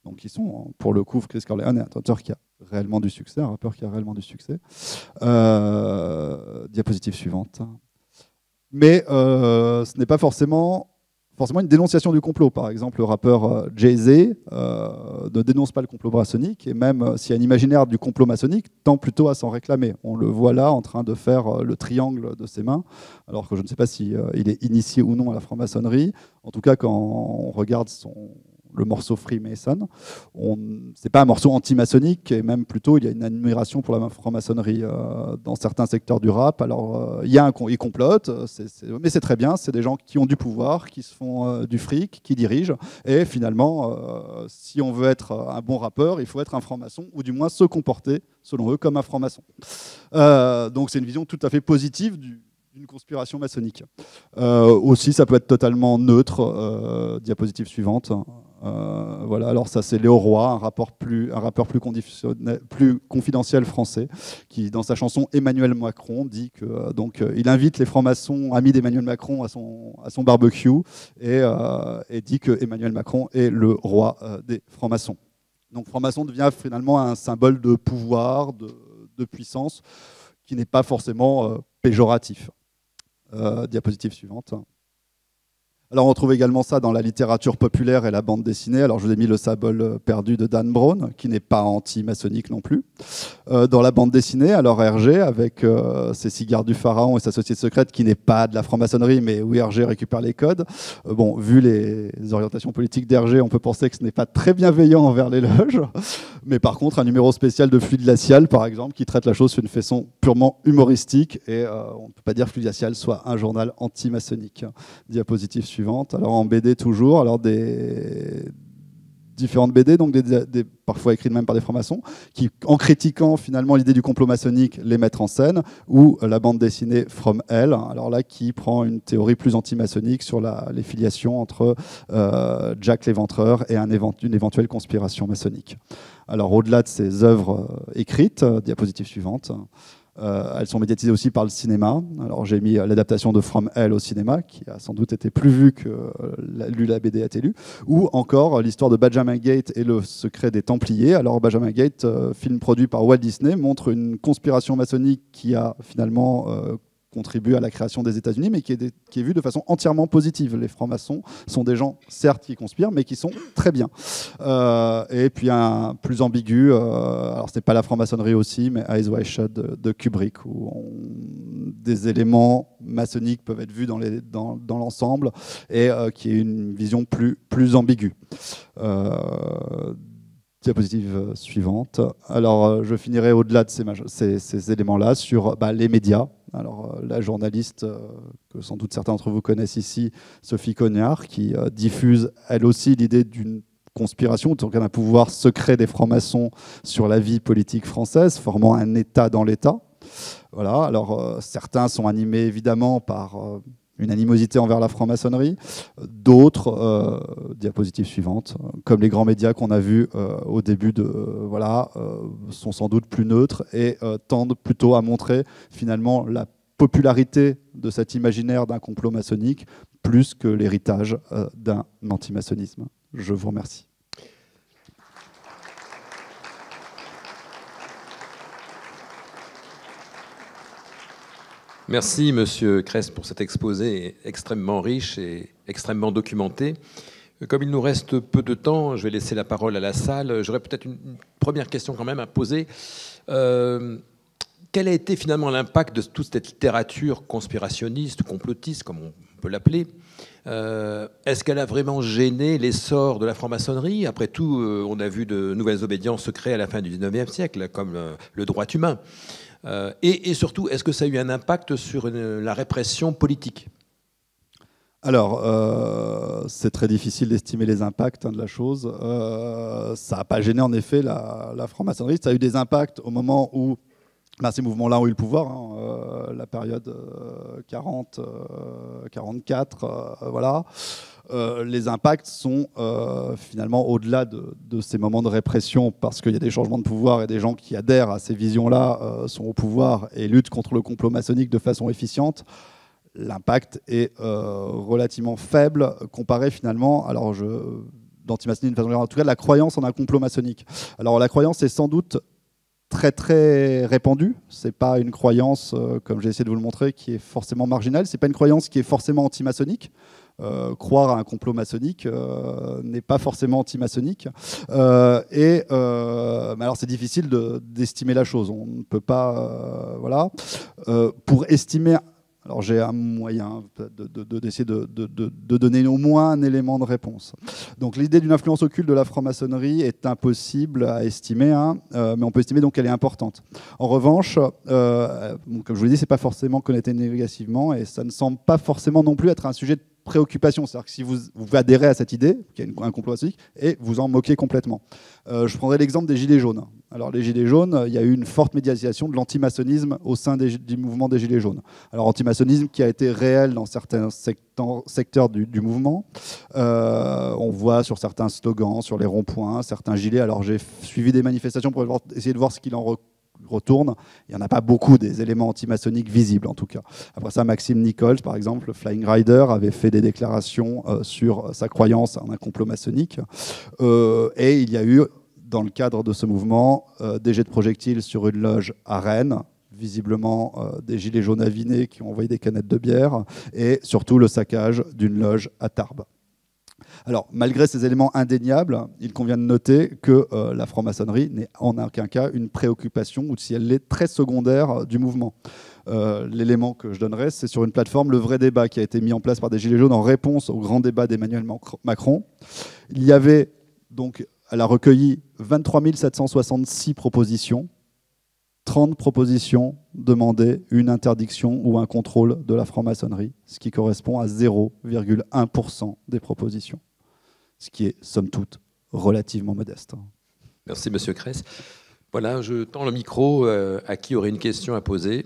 Donc, ils sont, pour le coup, Freeze Corleone est un auteur qui a réellement du succès, un rappeur qui a réellement du succès. Diapositive suivante. Mais ce n'est pas forcément une dénonciation du complot. Par exemple, le rappeur Jay-Z ne dénonce pas le complot maçonnique, et même s'il y a un imaginaire du complot maçonnique, tend plutôt à s'en réclamer. On le voit là en train de faire le triangle de ses mains, alors que je ne sais pas s'il est initié ou non à la franc-maçonnerie. En tout cas, quand on regarde le morceau Freemason, c'est pas un morceau anti-maçonnique, et même plutôt il y a une admiration pour la franc-maçonnerie dans certains secteurs du rap. Alors ils complotent, mais c'est très bien, c'est des gens qui ont du pouvoir, qui se font du fric, qui dirigent, et finalement, si on veut être un bon rappeur, il faut être un franc-maçon, ou du moins se comporter, selon eux, comme un franc-maçon. Donc c'est une vision tout à fait positive d'une conspiration maçonnique. Aussi, ça peut être totalement neutre. Diapositive suivante. Voilà, alors ça c'est Léo Roy, un rappeur plus confidentiel français, qui dans sa chanson Emmanuel Macron dit que il invite les francs-maçons amis d'Emmanuel Macron à son barbecue, et dit que Emmanuel Macron est le roi des francs-maçons. Donc franc-maçon devient finalement un symbole de pouvoir, de puissance, qui n'est pas forcément péjoratif. Diapositive suivante. Alors on trouve également ça dans la littérature populaire et la bande dessinée. Alors je vous ai mis le symbole perdu de Dan Brown, qui n'est pas anti-maçonnique non plus. Dans la bande dessinée, alors Hergé, avec ses cigares du pharaon et sa société secrète, qui n'est pas de la franc-maçonnerie, mais où Hergé récupère les codes. Bon, vu les orientations politiques d'Hergé, on peut penser que ce n'est pas très bienveillant envers les loges. Mais par contre, un numéro spécial de Fluide Glacial, par exemple, qui traite la chose sur une façon purement humoristique. Et on ne peut pas dire que Fluide Glacial soit un journal anti-maçonnique. Diapositive suivante. Alors en BD toujours, alors des différentes BD, donc parfois écrites même par des francs-maçons, qui, en critiquant finalement l'idée du complot maçonnique, les mettent en scène, ou la bande dessinée From Hell, alors là qui prend une théorie plus anti-maçonnique sur les filiations entre Jack l'Éventreur et une éventuelle conspiration maçonnique. Alors au-delà de ces œuvres écrites, diapositive suivante, elles sont médiatisées aussi par le cinéma. Alors j'ai mis l'adaptation de From Hell au cinéma, qui a sans doute été plus vue que la BD a été lue, ou encore l'histoire de Benjamin Gate et le secret des Templiers. Alors Benjamin Gate, film produit par Walt Disney, montre une conspiration maçonnique qui a finalement contribue à la création des États-Unis, mais qui est vue de façon entièrement positive. Les francs-maçons sont des gens, certes, qui conspirent, mais qui sont très bien. Et puis un plus ambigu, alors ce n'est pas la franc-maçonnerie aussi, mais Eyes Wide Shut de Kubrick, où des éléments maçonniques peuvent être vus dans l'ensemble, et qui est une vision plus ambiguë. Diapositive suivante. Alors, je finirai au-delà de ces éléments-là sur les médias. Alors, la journaliste, que sans doute certains d'entre vous connaissent ici, Sophie Cognard, qui diffuse elle aussi l'idée d'une conspiration, en tout cas d'un pouvoir secret des francs-maçons sur la vie politique française, formant un État dans l'État. Voilà. Alors, certains sont animés évidemment par une animosité envers la franc-maçonnerie. D'autres, diapositive suivante, comme les grands médias qu'on a vus au début sont sans doute plus neutres et tendent plutôt à montrer finalement la popularité de cet imaginaire d'un complot maçonnique plus que l'héritage d'un antimaçonnisme. Je vous remercie. Merci, Monsieur Crest, pour cet exposé extrêmement riche et extrêmement documenté. Comme il nous reste peu de temps, je vais laisser la parole à la salle. J'aurais peut-être une première question quand même à poser. Quel a été finalement l'impact de toute cette littérature conspirationniste, complotiste, comme on peut l'appeler. Est-ce qu'elle a vraiment gêné l'essor de la franc-maçonnerie? Après tout, on a vu de nouvelles obédiences se créer à la fin du XIXe siècle, comme le droit humain. Et surtout, est-ce que ça a eu un impact sur la répression politique? Alors, c'est très difficile d'estimer les impacts de la chose. Ça n'a pas gêné en effet la franc-maçonnerie. Ça a eu des impacts au moment où ces mouvements-là ont eu le pouvoir, la période 40, 44, voilà. Les impacts sont finalement au-delà de ces moments de répression, parce qu'il y a des changements de pouvoir et des gens qui adhèrent à ces visions-là sont au pouvoir et luttent contre le complot maçonnique de façon efficiente. L'impact est relativement faible comparé finalement, d'antimaçonnerie d'une façon générale, en tout cas de la croyance en un complot maçonnique. Alors la croyance est sans doute très très répandue. C'est pas une croyance, comme j'ai essayé de vous le montrer, qui est forcément marginale. C'est pas une croyance qui est forcément anti-maçonnique. Croire à un complot maçonnique n'est pas forcément anti-maçonnique. Mais alors c'est difficile d'estimer la chose. On ne peut pas, voilà. Pour estimer. Alors j'ai un moyen d'essayer de donner au moins un élément de réponse. Donc l'idée d'une influence occulte de la franc-maçonnerie est impossible à estimer, mais on peut estimer donc qu'elle est importante. En revanche, comme je vous l'ai dit, c'est pas forcément connoté négativement et ça ne semble pas forcément non plus être un sujet de préoccupation. C'est-à-dire que si vous adhérez à cette idée, qu'il y a un complot maçonnique, et vous en moquez complètement. Je prendrai l'exemple des Gilets jaunes. Alors les Gilets jaunes, il y a eu une forte médiatisation de l'antimaçonnisme au sein du mouvement des Gilets jaunes. Alors antimaçonnisme qui a été réel dans certains secteurs du mouvement. On voit sur certains slogans, sur les ronds-points, certains gilets. Alors j'ai suivi des manifestations pour essayer de voir ce qu'il en retourne. Il n'y en a pas beaucoup des éléments antimaçonniques visibles en tout cas. Après ça, Maxime Nichols, par exemple, Flying Rider, avait fait des déclarations sur sa croyance en un complot maçonnique. Et il y a eu, dans le cadre de ce mouvement, des jets de projectiles sur une loge à Rennes, visiblement des gilets jaunes avinés qui ont envoyé des canettes de bière, et surtout le saccage d'une loge à Tarbes. Alors, malgré ces éléments indéniables, il convient de noter que la franc-maçonnerie n'est en aucun cas une préoccupation, ou si elle l'est, très secondaire du mouvement. L'élément que je donnerai, c'est sur une plateforme, Le Vrai Débat, qui a été mis en place par des Gilets jaunes en réponse au grand débat d'Emmanuel Macron. Il y avait donc, elle a recueilli 23 766 propositions. 30 propositions demandaient une interdiction ou un contrôle de la franc-maçonnerie, ce qui correspond à 0,1% des propositions, ce qui est, somme toute, relativement modeste. Merci, Monsieur Cress. Voilà, je tends le micro à qui aurait une question à poser.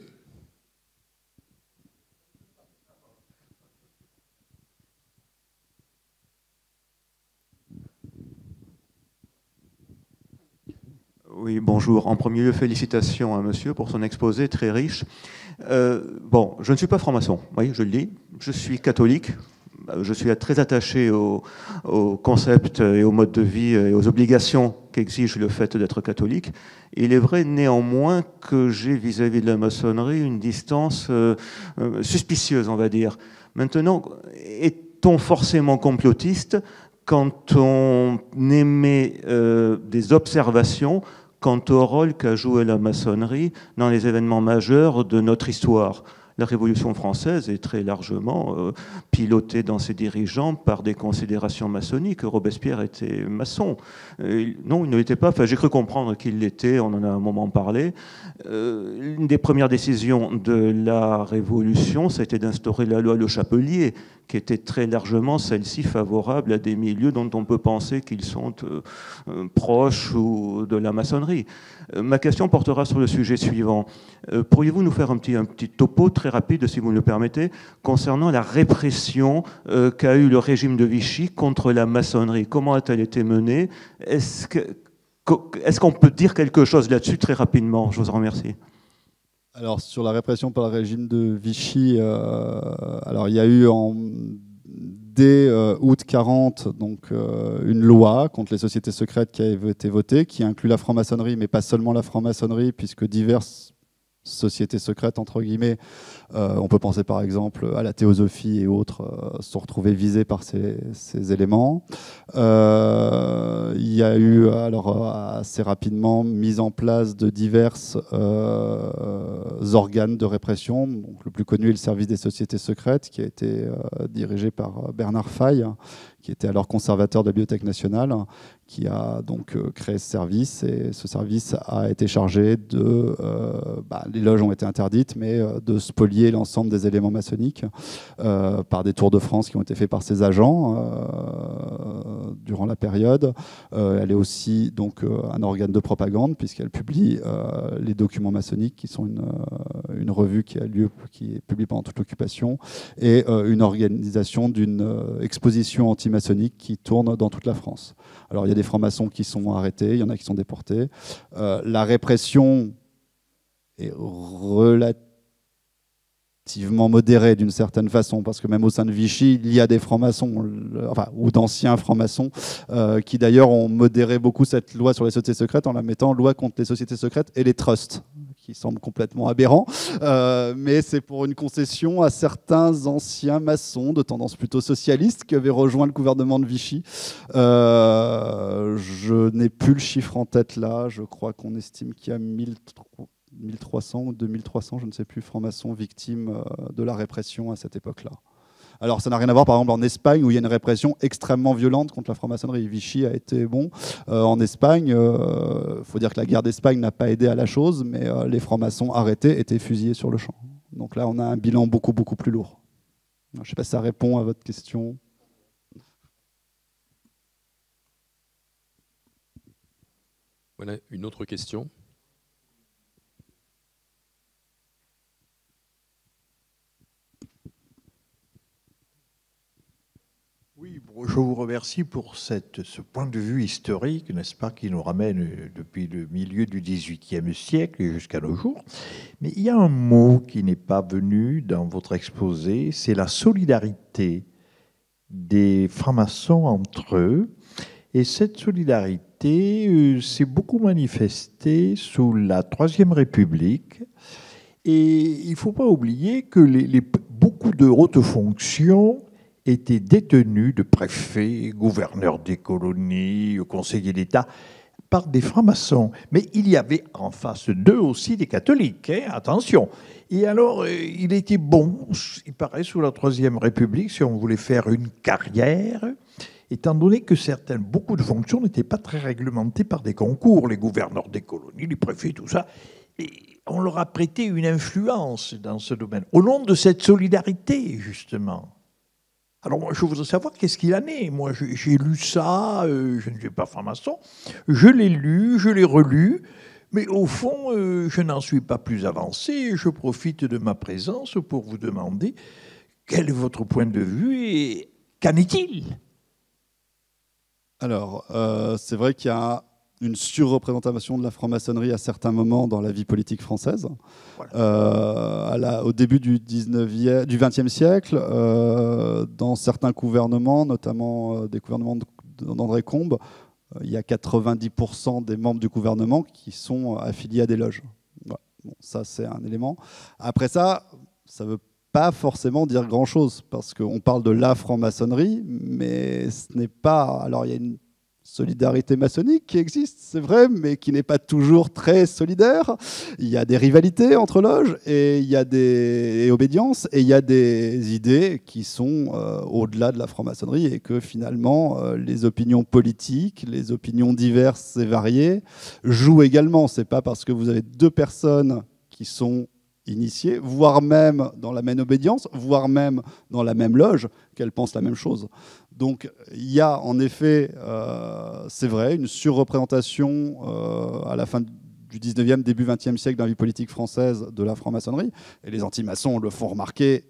Oui, bonjour. En premier lieu, félicitations à monsieur pour son exposé très riche. Bon, je ne suis pas franc-maçon, oui, je le dis. Je suis catholique. Je suis très attaché au concept et au mode de vie et aux obligations qu'exige le fait d'être catholique. Il est vrai néanmoins que j'ai vis-à-vis de la maçonnerie une distance suspicieuse, on va dire. Maintenant, est-on forcément complotiste quand on émet des observations quant au rôle qu'a joué la maçonnerie dans les événements majeurs de notre histoire? La Révolution française est très largement pilotée dans ses dirigeants par des considérations maçonniques. Robespierre était maçon. Non, il ne l'était pas. Enfin, j'ai cru comprendre qu'il l'était. On en a un moment parlé. Une des premières décisions de la Révolution, ça a été d'instaurer la loi Le Chapelier, qui était très largement celle-ci favorable à des milieux dont on peut penser qu'ils sont proches ou de la maçonnerie. Ma question portera sur le sujet suivant. Pourriez-vous nous faire un petit topo très rapide, si vous me le permettez, concernant la répression qu'a eu le régime de Vichy contre la maçonnerie? Comment a-t-elle été menée? Est-ce qu'on peut dire quelque chose là-dessus très rapidement? Je vous en remercie. Alors, sur la répression par le régime de Vichy, alors il y a eu dès août 40 donc, une loi contre les sociétés secrètes qui a été votée, qui inclut la franc-maçonnerie, mais pas seulement la franc-maçonnerie, puisque diverses sociétés secrètes, entre guillemets, On peut penser par exemple à la théosophie et autres sont retrouvés visés par ces éléments. Il y a eu alors assez rapidement mise en place de divers organes de répression. Donc, le plus connu est le service des sociétés secrètes, qui a été dirigé par Bernard Faye, qui était alors conservateur de la Bibliothèque nationale, qui a donc créé ce service. Et ce service a été chargé de... les loges ont été interdites, mais de spolier l'ensemble des éléments maçonniques par des tours de France qui ont été faits par ses agents durant la période. Elle est aussi donc un organe de propagande, puisqu'elle publie les documents maçonniques, qui sont une revue qui est publiée pendant toute l'occupation, et une organisation d'une exposition anti-maçonnique qui tourne dans toute la France. Alors il y a des francs-maçons qui sont arrêtés, il y en a qui sont déportés. La répression est relativement modérée d'une certaine façon, parce que même au sein de Vichy, il y a des francs-maçons, ou d'anciens francs-maçons, qui d'ailleurs ont modéré beaucoup cette loi sur les sociétés secrètes en la mettant loi contre les sociétés secrètes et les trusts, qui semble complètement aberrant, mais c'est pour une concession à certains anciens maçons de tendance plutôt socialiste qui avaient rejoint le gouvernement de Vichy. Je n'ai plus le chiffre en tête là, je crois qu'on estime qu'il y a 1300 ou 2300, je ne sais plus, francs-maçons victimes de la répression à cette époque-là. Alors ça n'a rien à voir par exemple en Espagne où il y a une répression extrêmement violente contre la franc-maçonnerie. Vichy a été bon. En Espagne, il faut dire que la guerre d'Espagne n'a pas aidé à la chose, mais les francs-maçons arrêtés étaient fusillés sur le champ. Donc là on a un bilan beaucoup plus lourd. Je ne sais pas si ça répond à votre question. Voilà une autre question. Oui, bon, je vous remercie pour ce point de vue historique, n'est-ce pas, qui nous ramène depuis le milieu du XVIIIe siècle jusqu'à nos jours. Mais il y a un mot qui n'est pas venu dans votre exposé, c'est la solidarité des francs-maçons entre eux. Et cette solidarité s'est beaucoup manifestée sous la Troisième République. Et il ne faut pas oublier que beaucoup de hautes fonctions étaient détenus de préfets, gouverneurs des colonies, conseillers d'État, par des francs-maçons. Mais il y avait en face d'eux aussi des catholiques, hein, attention. Et alors, il était bon, il paraît, sous la Troisième République, si on voulait faire une carrière, étant donné que beaucoup de fonctions n'étaient pas très réglementées par des concours, les gouverneurs des colonies, les préfets, tout ça. Et on leur a prêté une influence dans ce domaine, au nom de cette solidarité, justement. Alors, moi, je voudrais savoir qu'est-ce qu'il en est. Moi, j'ai lu ça, je ne suis pas franc-maçon, je l'ai lu, je l'ai relu, mais au fond, je n'en suis pas plus avancé. Je profite de ma présence pour vous demander quel est votre point de vue et qu'en est-il? Alors, c'est vrai qu'il y a une surreprésentation de la franc-maçonnerie à certains moments dans la vie politique française. Voilà. Au début du XXe siècle, dans certains gouvernements, notamment des gouvernements d'André Combes, il y a 90% des membres du gouvernement qui sont affiliés à des loges. Voilà. Bon, ça, c'est un élément. Après ça ne veut pas forcément dire grand-chose, parce qu'on parle de la franc-maçonnerie, mais ce n'est pas... Alors, il y a une solidarité maçonnique qui existe, c'est vrai, mais qui n'est pas toujours très solidaire. Il y a des rivalités entre loges et il y a des obédiences et il y a des idées qui sont au-delà de la franc-maçonnerie et que finalement les opinions politiques, les opinions diverses et variées jouent également. C'est pas parce que vous avez deux personnes qui sont initiées, voire même dans la même obédience, voire même dans la même loge, qu'elles pensent la même chose. Donc il y a en effet, c'est vrai, une surreprésentation à la fin du 19e, début 20e siècle dans la vie politique française de la franc-maçonnerie. Et les anti-maçons le font remarquer,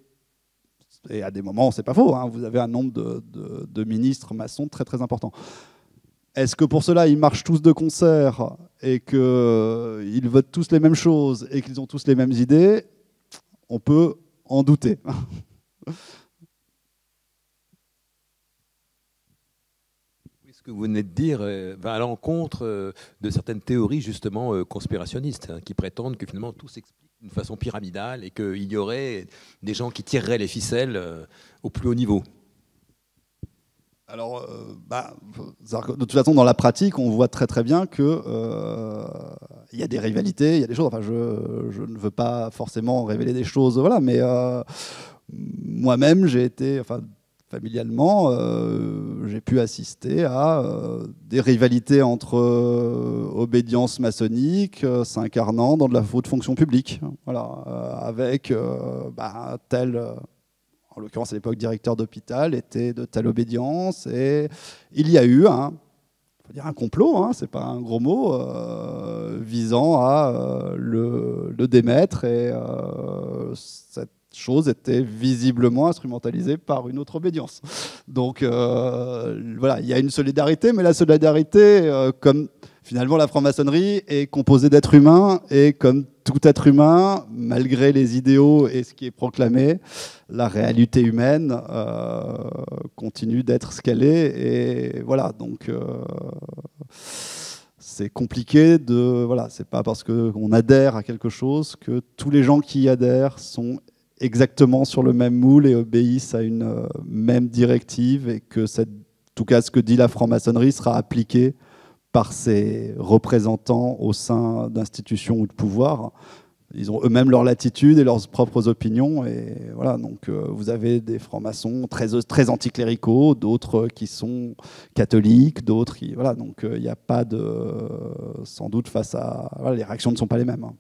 et à des moments, c'est pas faux, hein, vous avez un nombre de ministres maçons très très important. Est-ce que pour cela, ils marchent tous de concert et qu'ils votent tous les mêmes choses et qu'ils ont tous les mêmes idées? On peut en douter. Ce que vous venez de dire va à l'encontre de certaines théories justement conspirationnistes, hein, qui prétendent que finalement tout s'explique d'une façon pyramidale et qu'il y aurait des gens qui tireraient les ficelles au plus haut niveau. Alors, de toute façon, dans la pratique, on voit très très bien que il y a des rivalités, il y a des choses. Enfin, je ne veux pas forcément révéler des choses, voilà. Mais moi-même, j'ai été, enfin, familialement, j'ai pu assister à des rivalités entre obédience maçonnique s'incarnant dans de la haute fonction publique, voilà, avec tel. En l'occurrence, à l'époque, directeur d'hôpital était de telle obédience. Et il y a eu faut dire un complot, hein, c'est pas un gros mot, visant à le démettre. Et cette chose était visiblement instrumentalisée par une autre obédience. Donc voilà, il y a une solidarité, mais la solidarité, comme finalement la franc-maçonnerie est composée d'êtres humains, et comme tout être humain, malgré les idéaux et ce qui est proclamé, la réalité humaine continue d'être ce qu'elle est. Et voilà, donc c'est compliqué de... Voilà, c'est pas parce qu'on adhère à quelque chose que tous les gens qui y adhèrent sont exactement sur le même moule et obéissent à une même directive, et que en tout cas ce que dit la franc-maçonnerie sera appliqué par ses représentants au sein d'institutions ou de pouvoirs. Ils ont eux-mêmes leur latitude et leurs propres opinions. Et voilà, donc vous avez des francs-maçons très anticléricaux, d'autres qui sont catholiques, d'autres qui... Voilà, donc il n'y a pas de... Sans doute face à... Voilà, les réactions ne sont pas les mêmes.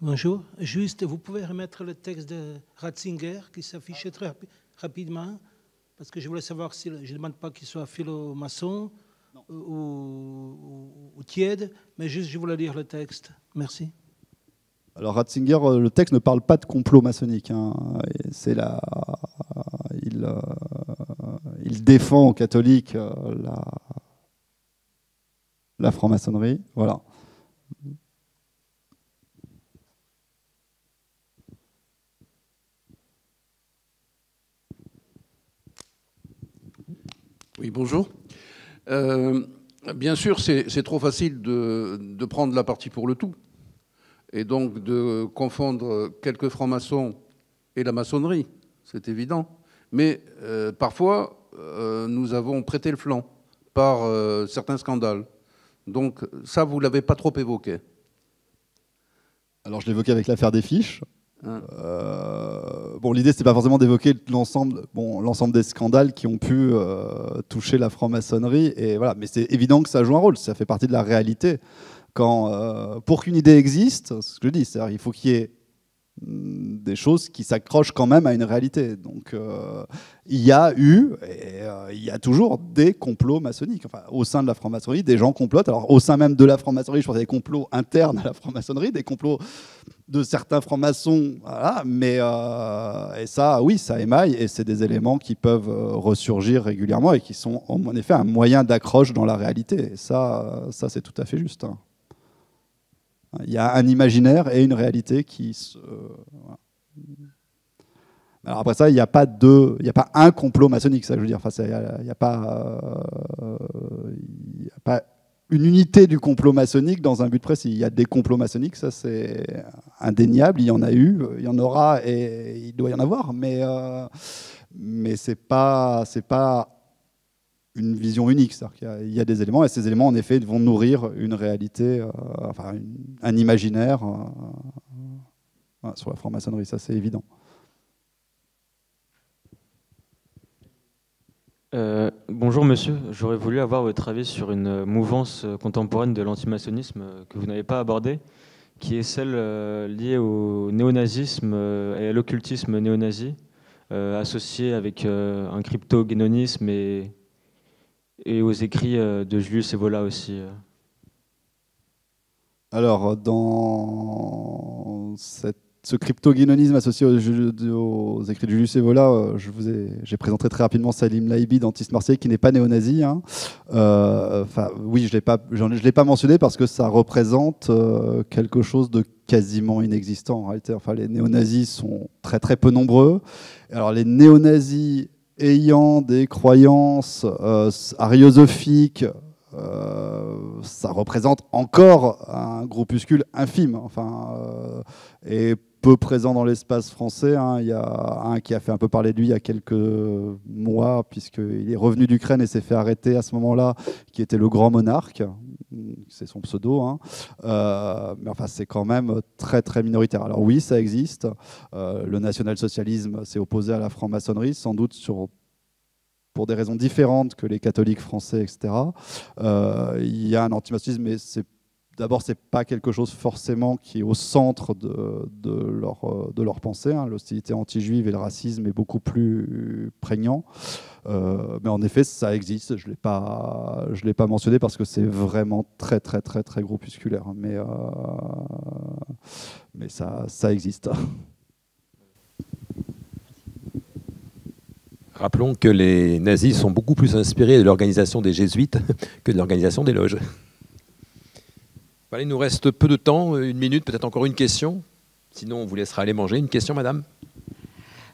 Bonjour. Juste, vous pouvez remettre le texte de Ratzinger qui s'affiche très rapidement, parce que je voulais savoir si... Je ne demande pas qu'il soit philo-maçon ou tiède, mais juste je voulais lire le texte. Merci. Alors Ratzinger, le texte ne parle pas de complot maçonnique. Hein. Il défend aux catholiques la franc-maçonnerie. Voilà. Oui, bonjour. Bien sûr, c'est trop facile de prendre la partie pour le tout, et donc de confondre quelques francs-maçons et la maçonnerie, c'est évident. Mais parfois, nous avons prêté le flanc par certains scandales. Donc ça, vous ne l'avez pas trop évoqué. Alors je l'évoquais avec l'affaire des fiches. Bon, l'idée, c'était pas forcément d'évoquer l'ensemble des scandales qui ont pu toucher la franc-maçonnerie, et voilà. Mais c'est évident que ça joue un rôle, ça fait partie de la réalité. Pour qu'une idée existe, ce que je dis, c'est-à-dire il faut qu'il y ait des choses qui s'accrochent quand même à une réalité. Donc il y a eu et il y a toujours des complots maçonniques. Enfin, au sein de la franc-maçonnerie, des gens complotent. Alors au sein même de la franc-maçonnerie, je pense qu'il y a des complots internes à la franc-maçonnerie, des complots de certains francs-maçons, voilà. Mais et ça, oui, ça émaille, et c'est des éléments qui peuvent ressurgir régulièrement et qui sont en effet un moyen d'accroche dans la réalité. Et ça c'est tout à fait juste. Hein. Il y a un imaginaire et une réalité qui se... Voilà. Alors après ça, il n'y a pas un complot maçonnique, ça je veux dire. Enfin, il n'y a pas une unité du complot maçonnique dans un but précis. Il y a des complots maçonniques, ça c'est indéniable. Il y en a eu, il y en aura et il doit y en avoir. Mais c'est pas une vision unique. C'est-à-dire qu'il y a des éléments, et ces éléments en effet vont nourrir une réalité, un imaginaire sur la franc-maçonnerie. Ça c'est évident. Bonjour monsieur, j'aurais voulu avoir votre avis sur une mouvance contemporaine de l'antimaçonnisme que vous n'avez pas abordée, qui est celle liée au néonazisme et à l'occultisme néo-nazi, associé avec un crypto-guénonisme et aux écrits de Julius Evola aussi. Alors, dans ce crypto-guénonisme associé aux écrits de Julius Evola, j'ai présenté très rapidement Salim Laibi d'Antis Marseille, qui n'est pas néo-nazi. Hein. Oui, je ne l'ai pas mentionné parce que ça représente quelque chose de quasiment inexistant en réalité. Enfin, les néo-nazis sont très très peu nombreux. Alors, les néo-nazis ayant des croyances ariosophiques, ça représente encore un groupuscule infime, et peu présent dans l'espace français. Il y a un qui a fait un peu parler de lui il y a quelques mois, puisqu'il est revenu d'Ukraine et s'est fait arrêter à ce moment-là, qui était le Grand Monarque, c'est son pseudo, mais c'est quand même très très minoritaire. Alors oui, ça existe. Le national-socialisme s'est opposé à la franc-maçonnerie, sans doute pour des raisons différentes que les catholiques français, etc. Il y a un antimaçonnisme, mais d'abord, ce n'est pas quelque chose forcément qui est au centre de leur pensée. L'hostilité anti-juive et le racisme est beaucoup plus prégnant. Mais en effet, ça existe. Je ne l'ai pas mentionné parce que c'est vraiment très, très, très, très groupusculaire. Mais ça existe. Rappelons que les nazis sont beaucoup plus inspirés de l'organisation des jésuites que de l'organisation des loges. Voilà, il nous reste peu de temps, 1 minute, peut-être encore une question. Sinon, on vous laissera aller manger. Une question, madame?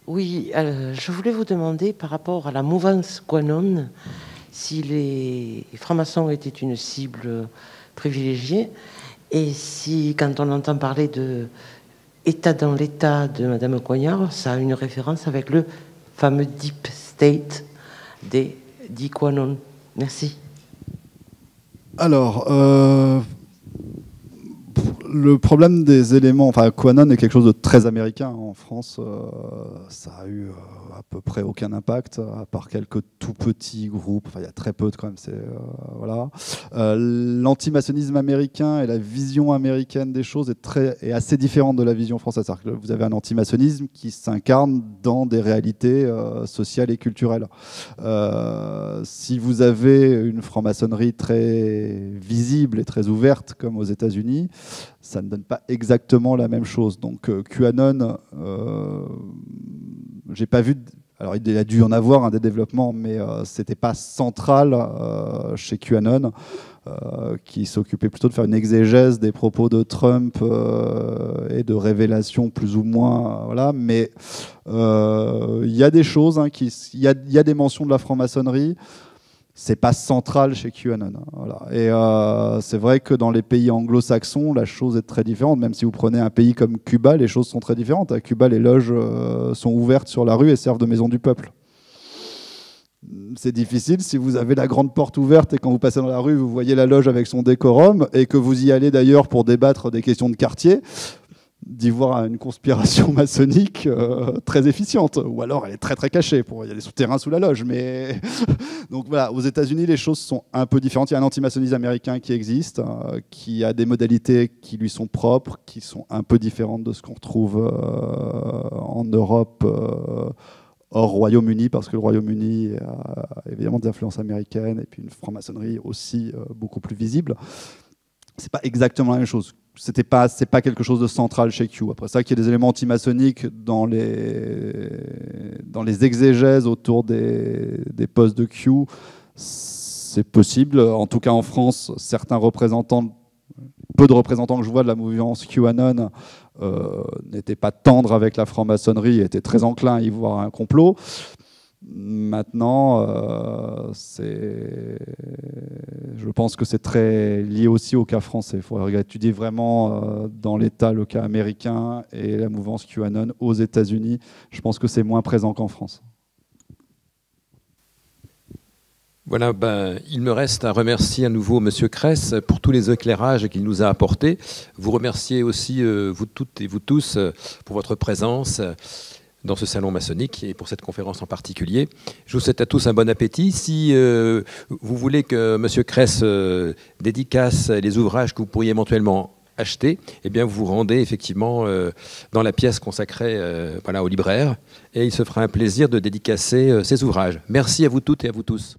Oui, je voulais vous demander, par rapport à la mouvance QAnon, si les francs-maçons étaient une cible privilégiée, et si, quand on entend parler de État dans l'État de madame Coignard, ça a une référence avec le fameux Deep State dit QAnon. Merci. Alors, le problème des éléments, QAnon est quelque chose de très américain. En France, ça a eu à peu près aucun impact, à part quelques tout petits groupes. Il y a très peu quand même. Voilà. L'antimaçonnisme américain et la vision américaine des choses est assez différente de la vision française. C'est-à-dire que vous avez un antimaçonnisme qui s'incarne dans des réalités sociales et culturelles. Si vous avez une franc-maçonnerie très visible et très ouverte, comme aux États-Unis, ça ne donne pas exactement la même chose. Donc QAnon, j'ai pas vu. Alors il a dû y en avoir des développements, mais c'était pas central chez QAnon, qui s'occupait plutôt de faire une exégèse des propos de Trump et de révélations plus ou moins. Voilà. Mais il y a des choses, il y a des mentions de la franc-maçonnerie. C'est pas central chez QAnon. Voilà. Et c'est vrai que dans les pays anglo-saxons, la chose est très différente. Même si vous prenez un pays comme Cuba, les choses sont très différentes. À Cuba, les loges sont ouvertes sur la rue et servent de maison du peuple. C'est difficile si vous avez la grande porte ouverte et quand vous passez dans la rue, vous voyez la loge avec son décorum et que vous y allez d'ailleurs pour débattre des questions de quartier, d'y voir une conspiration maçonnique très efficiente, ou alors elle est très très cachée, il y a des souterrains sous la loge. Mais donc voilà, aux États-Unis les choses sont un peu différentes. Il y a un antimaçonnisme américain qui existe, qui a des modalités qui lui sont propres, qui sont un peu différentes de ce qu'on retrouve en Europe, hors Royaume-Uni, parce que le Royaume-Uni a évidemment des influences américaines et puis une franc-maçonnerie aussi beaucoup plus visible. C'est pas exactement la même chose. C'est pas quelque chose de central chez Q. Après ça, qu'il y ait des éléments antimaçonniques dans les exégèses autour des postes de Q, c'est possible. En tout cas, en France, peu de représentants que je vois de la mouvance QAnon n'étaient pas tendres avec la franc-maçonnerie, étaient très enclins à y voir un complot. Maintenant, je pense que c'est très lié aussi au cas français. Il faudrait étudier vraiment dans l'État le cas américain et la mouvance QAnon aux États-Unis. Je pense que c'est moins présent qu'en France. Voilà, il me reste à remercier à nouveau M. Cress pour tous les éclairages qu'il nous a apportés. Vous remercier aussi, vous toutes et vous tous, pour votre présence dans ce salon maçonnique et pour cette conférence en particulier. Je vous souhaite à tous un bon appétit. Si vous voulez que M. Cress dédicace les ouvrages que vous pourriez éventuellement acheter, eh bien vous vous rendez effectivement dans la pièce consacrée au libraire et il se fera un plaisir de dédicacer ces ouvrages. Merci à vous toutes et à vous tous.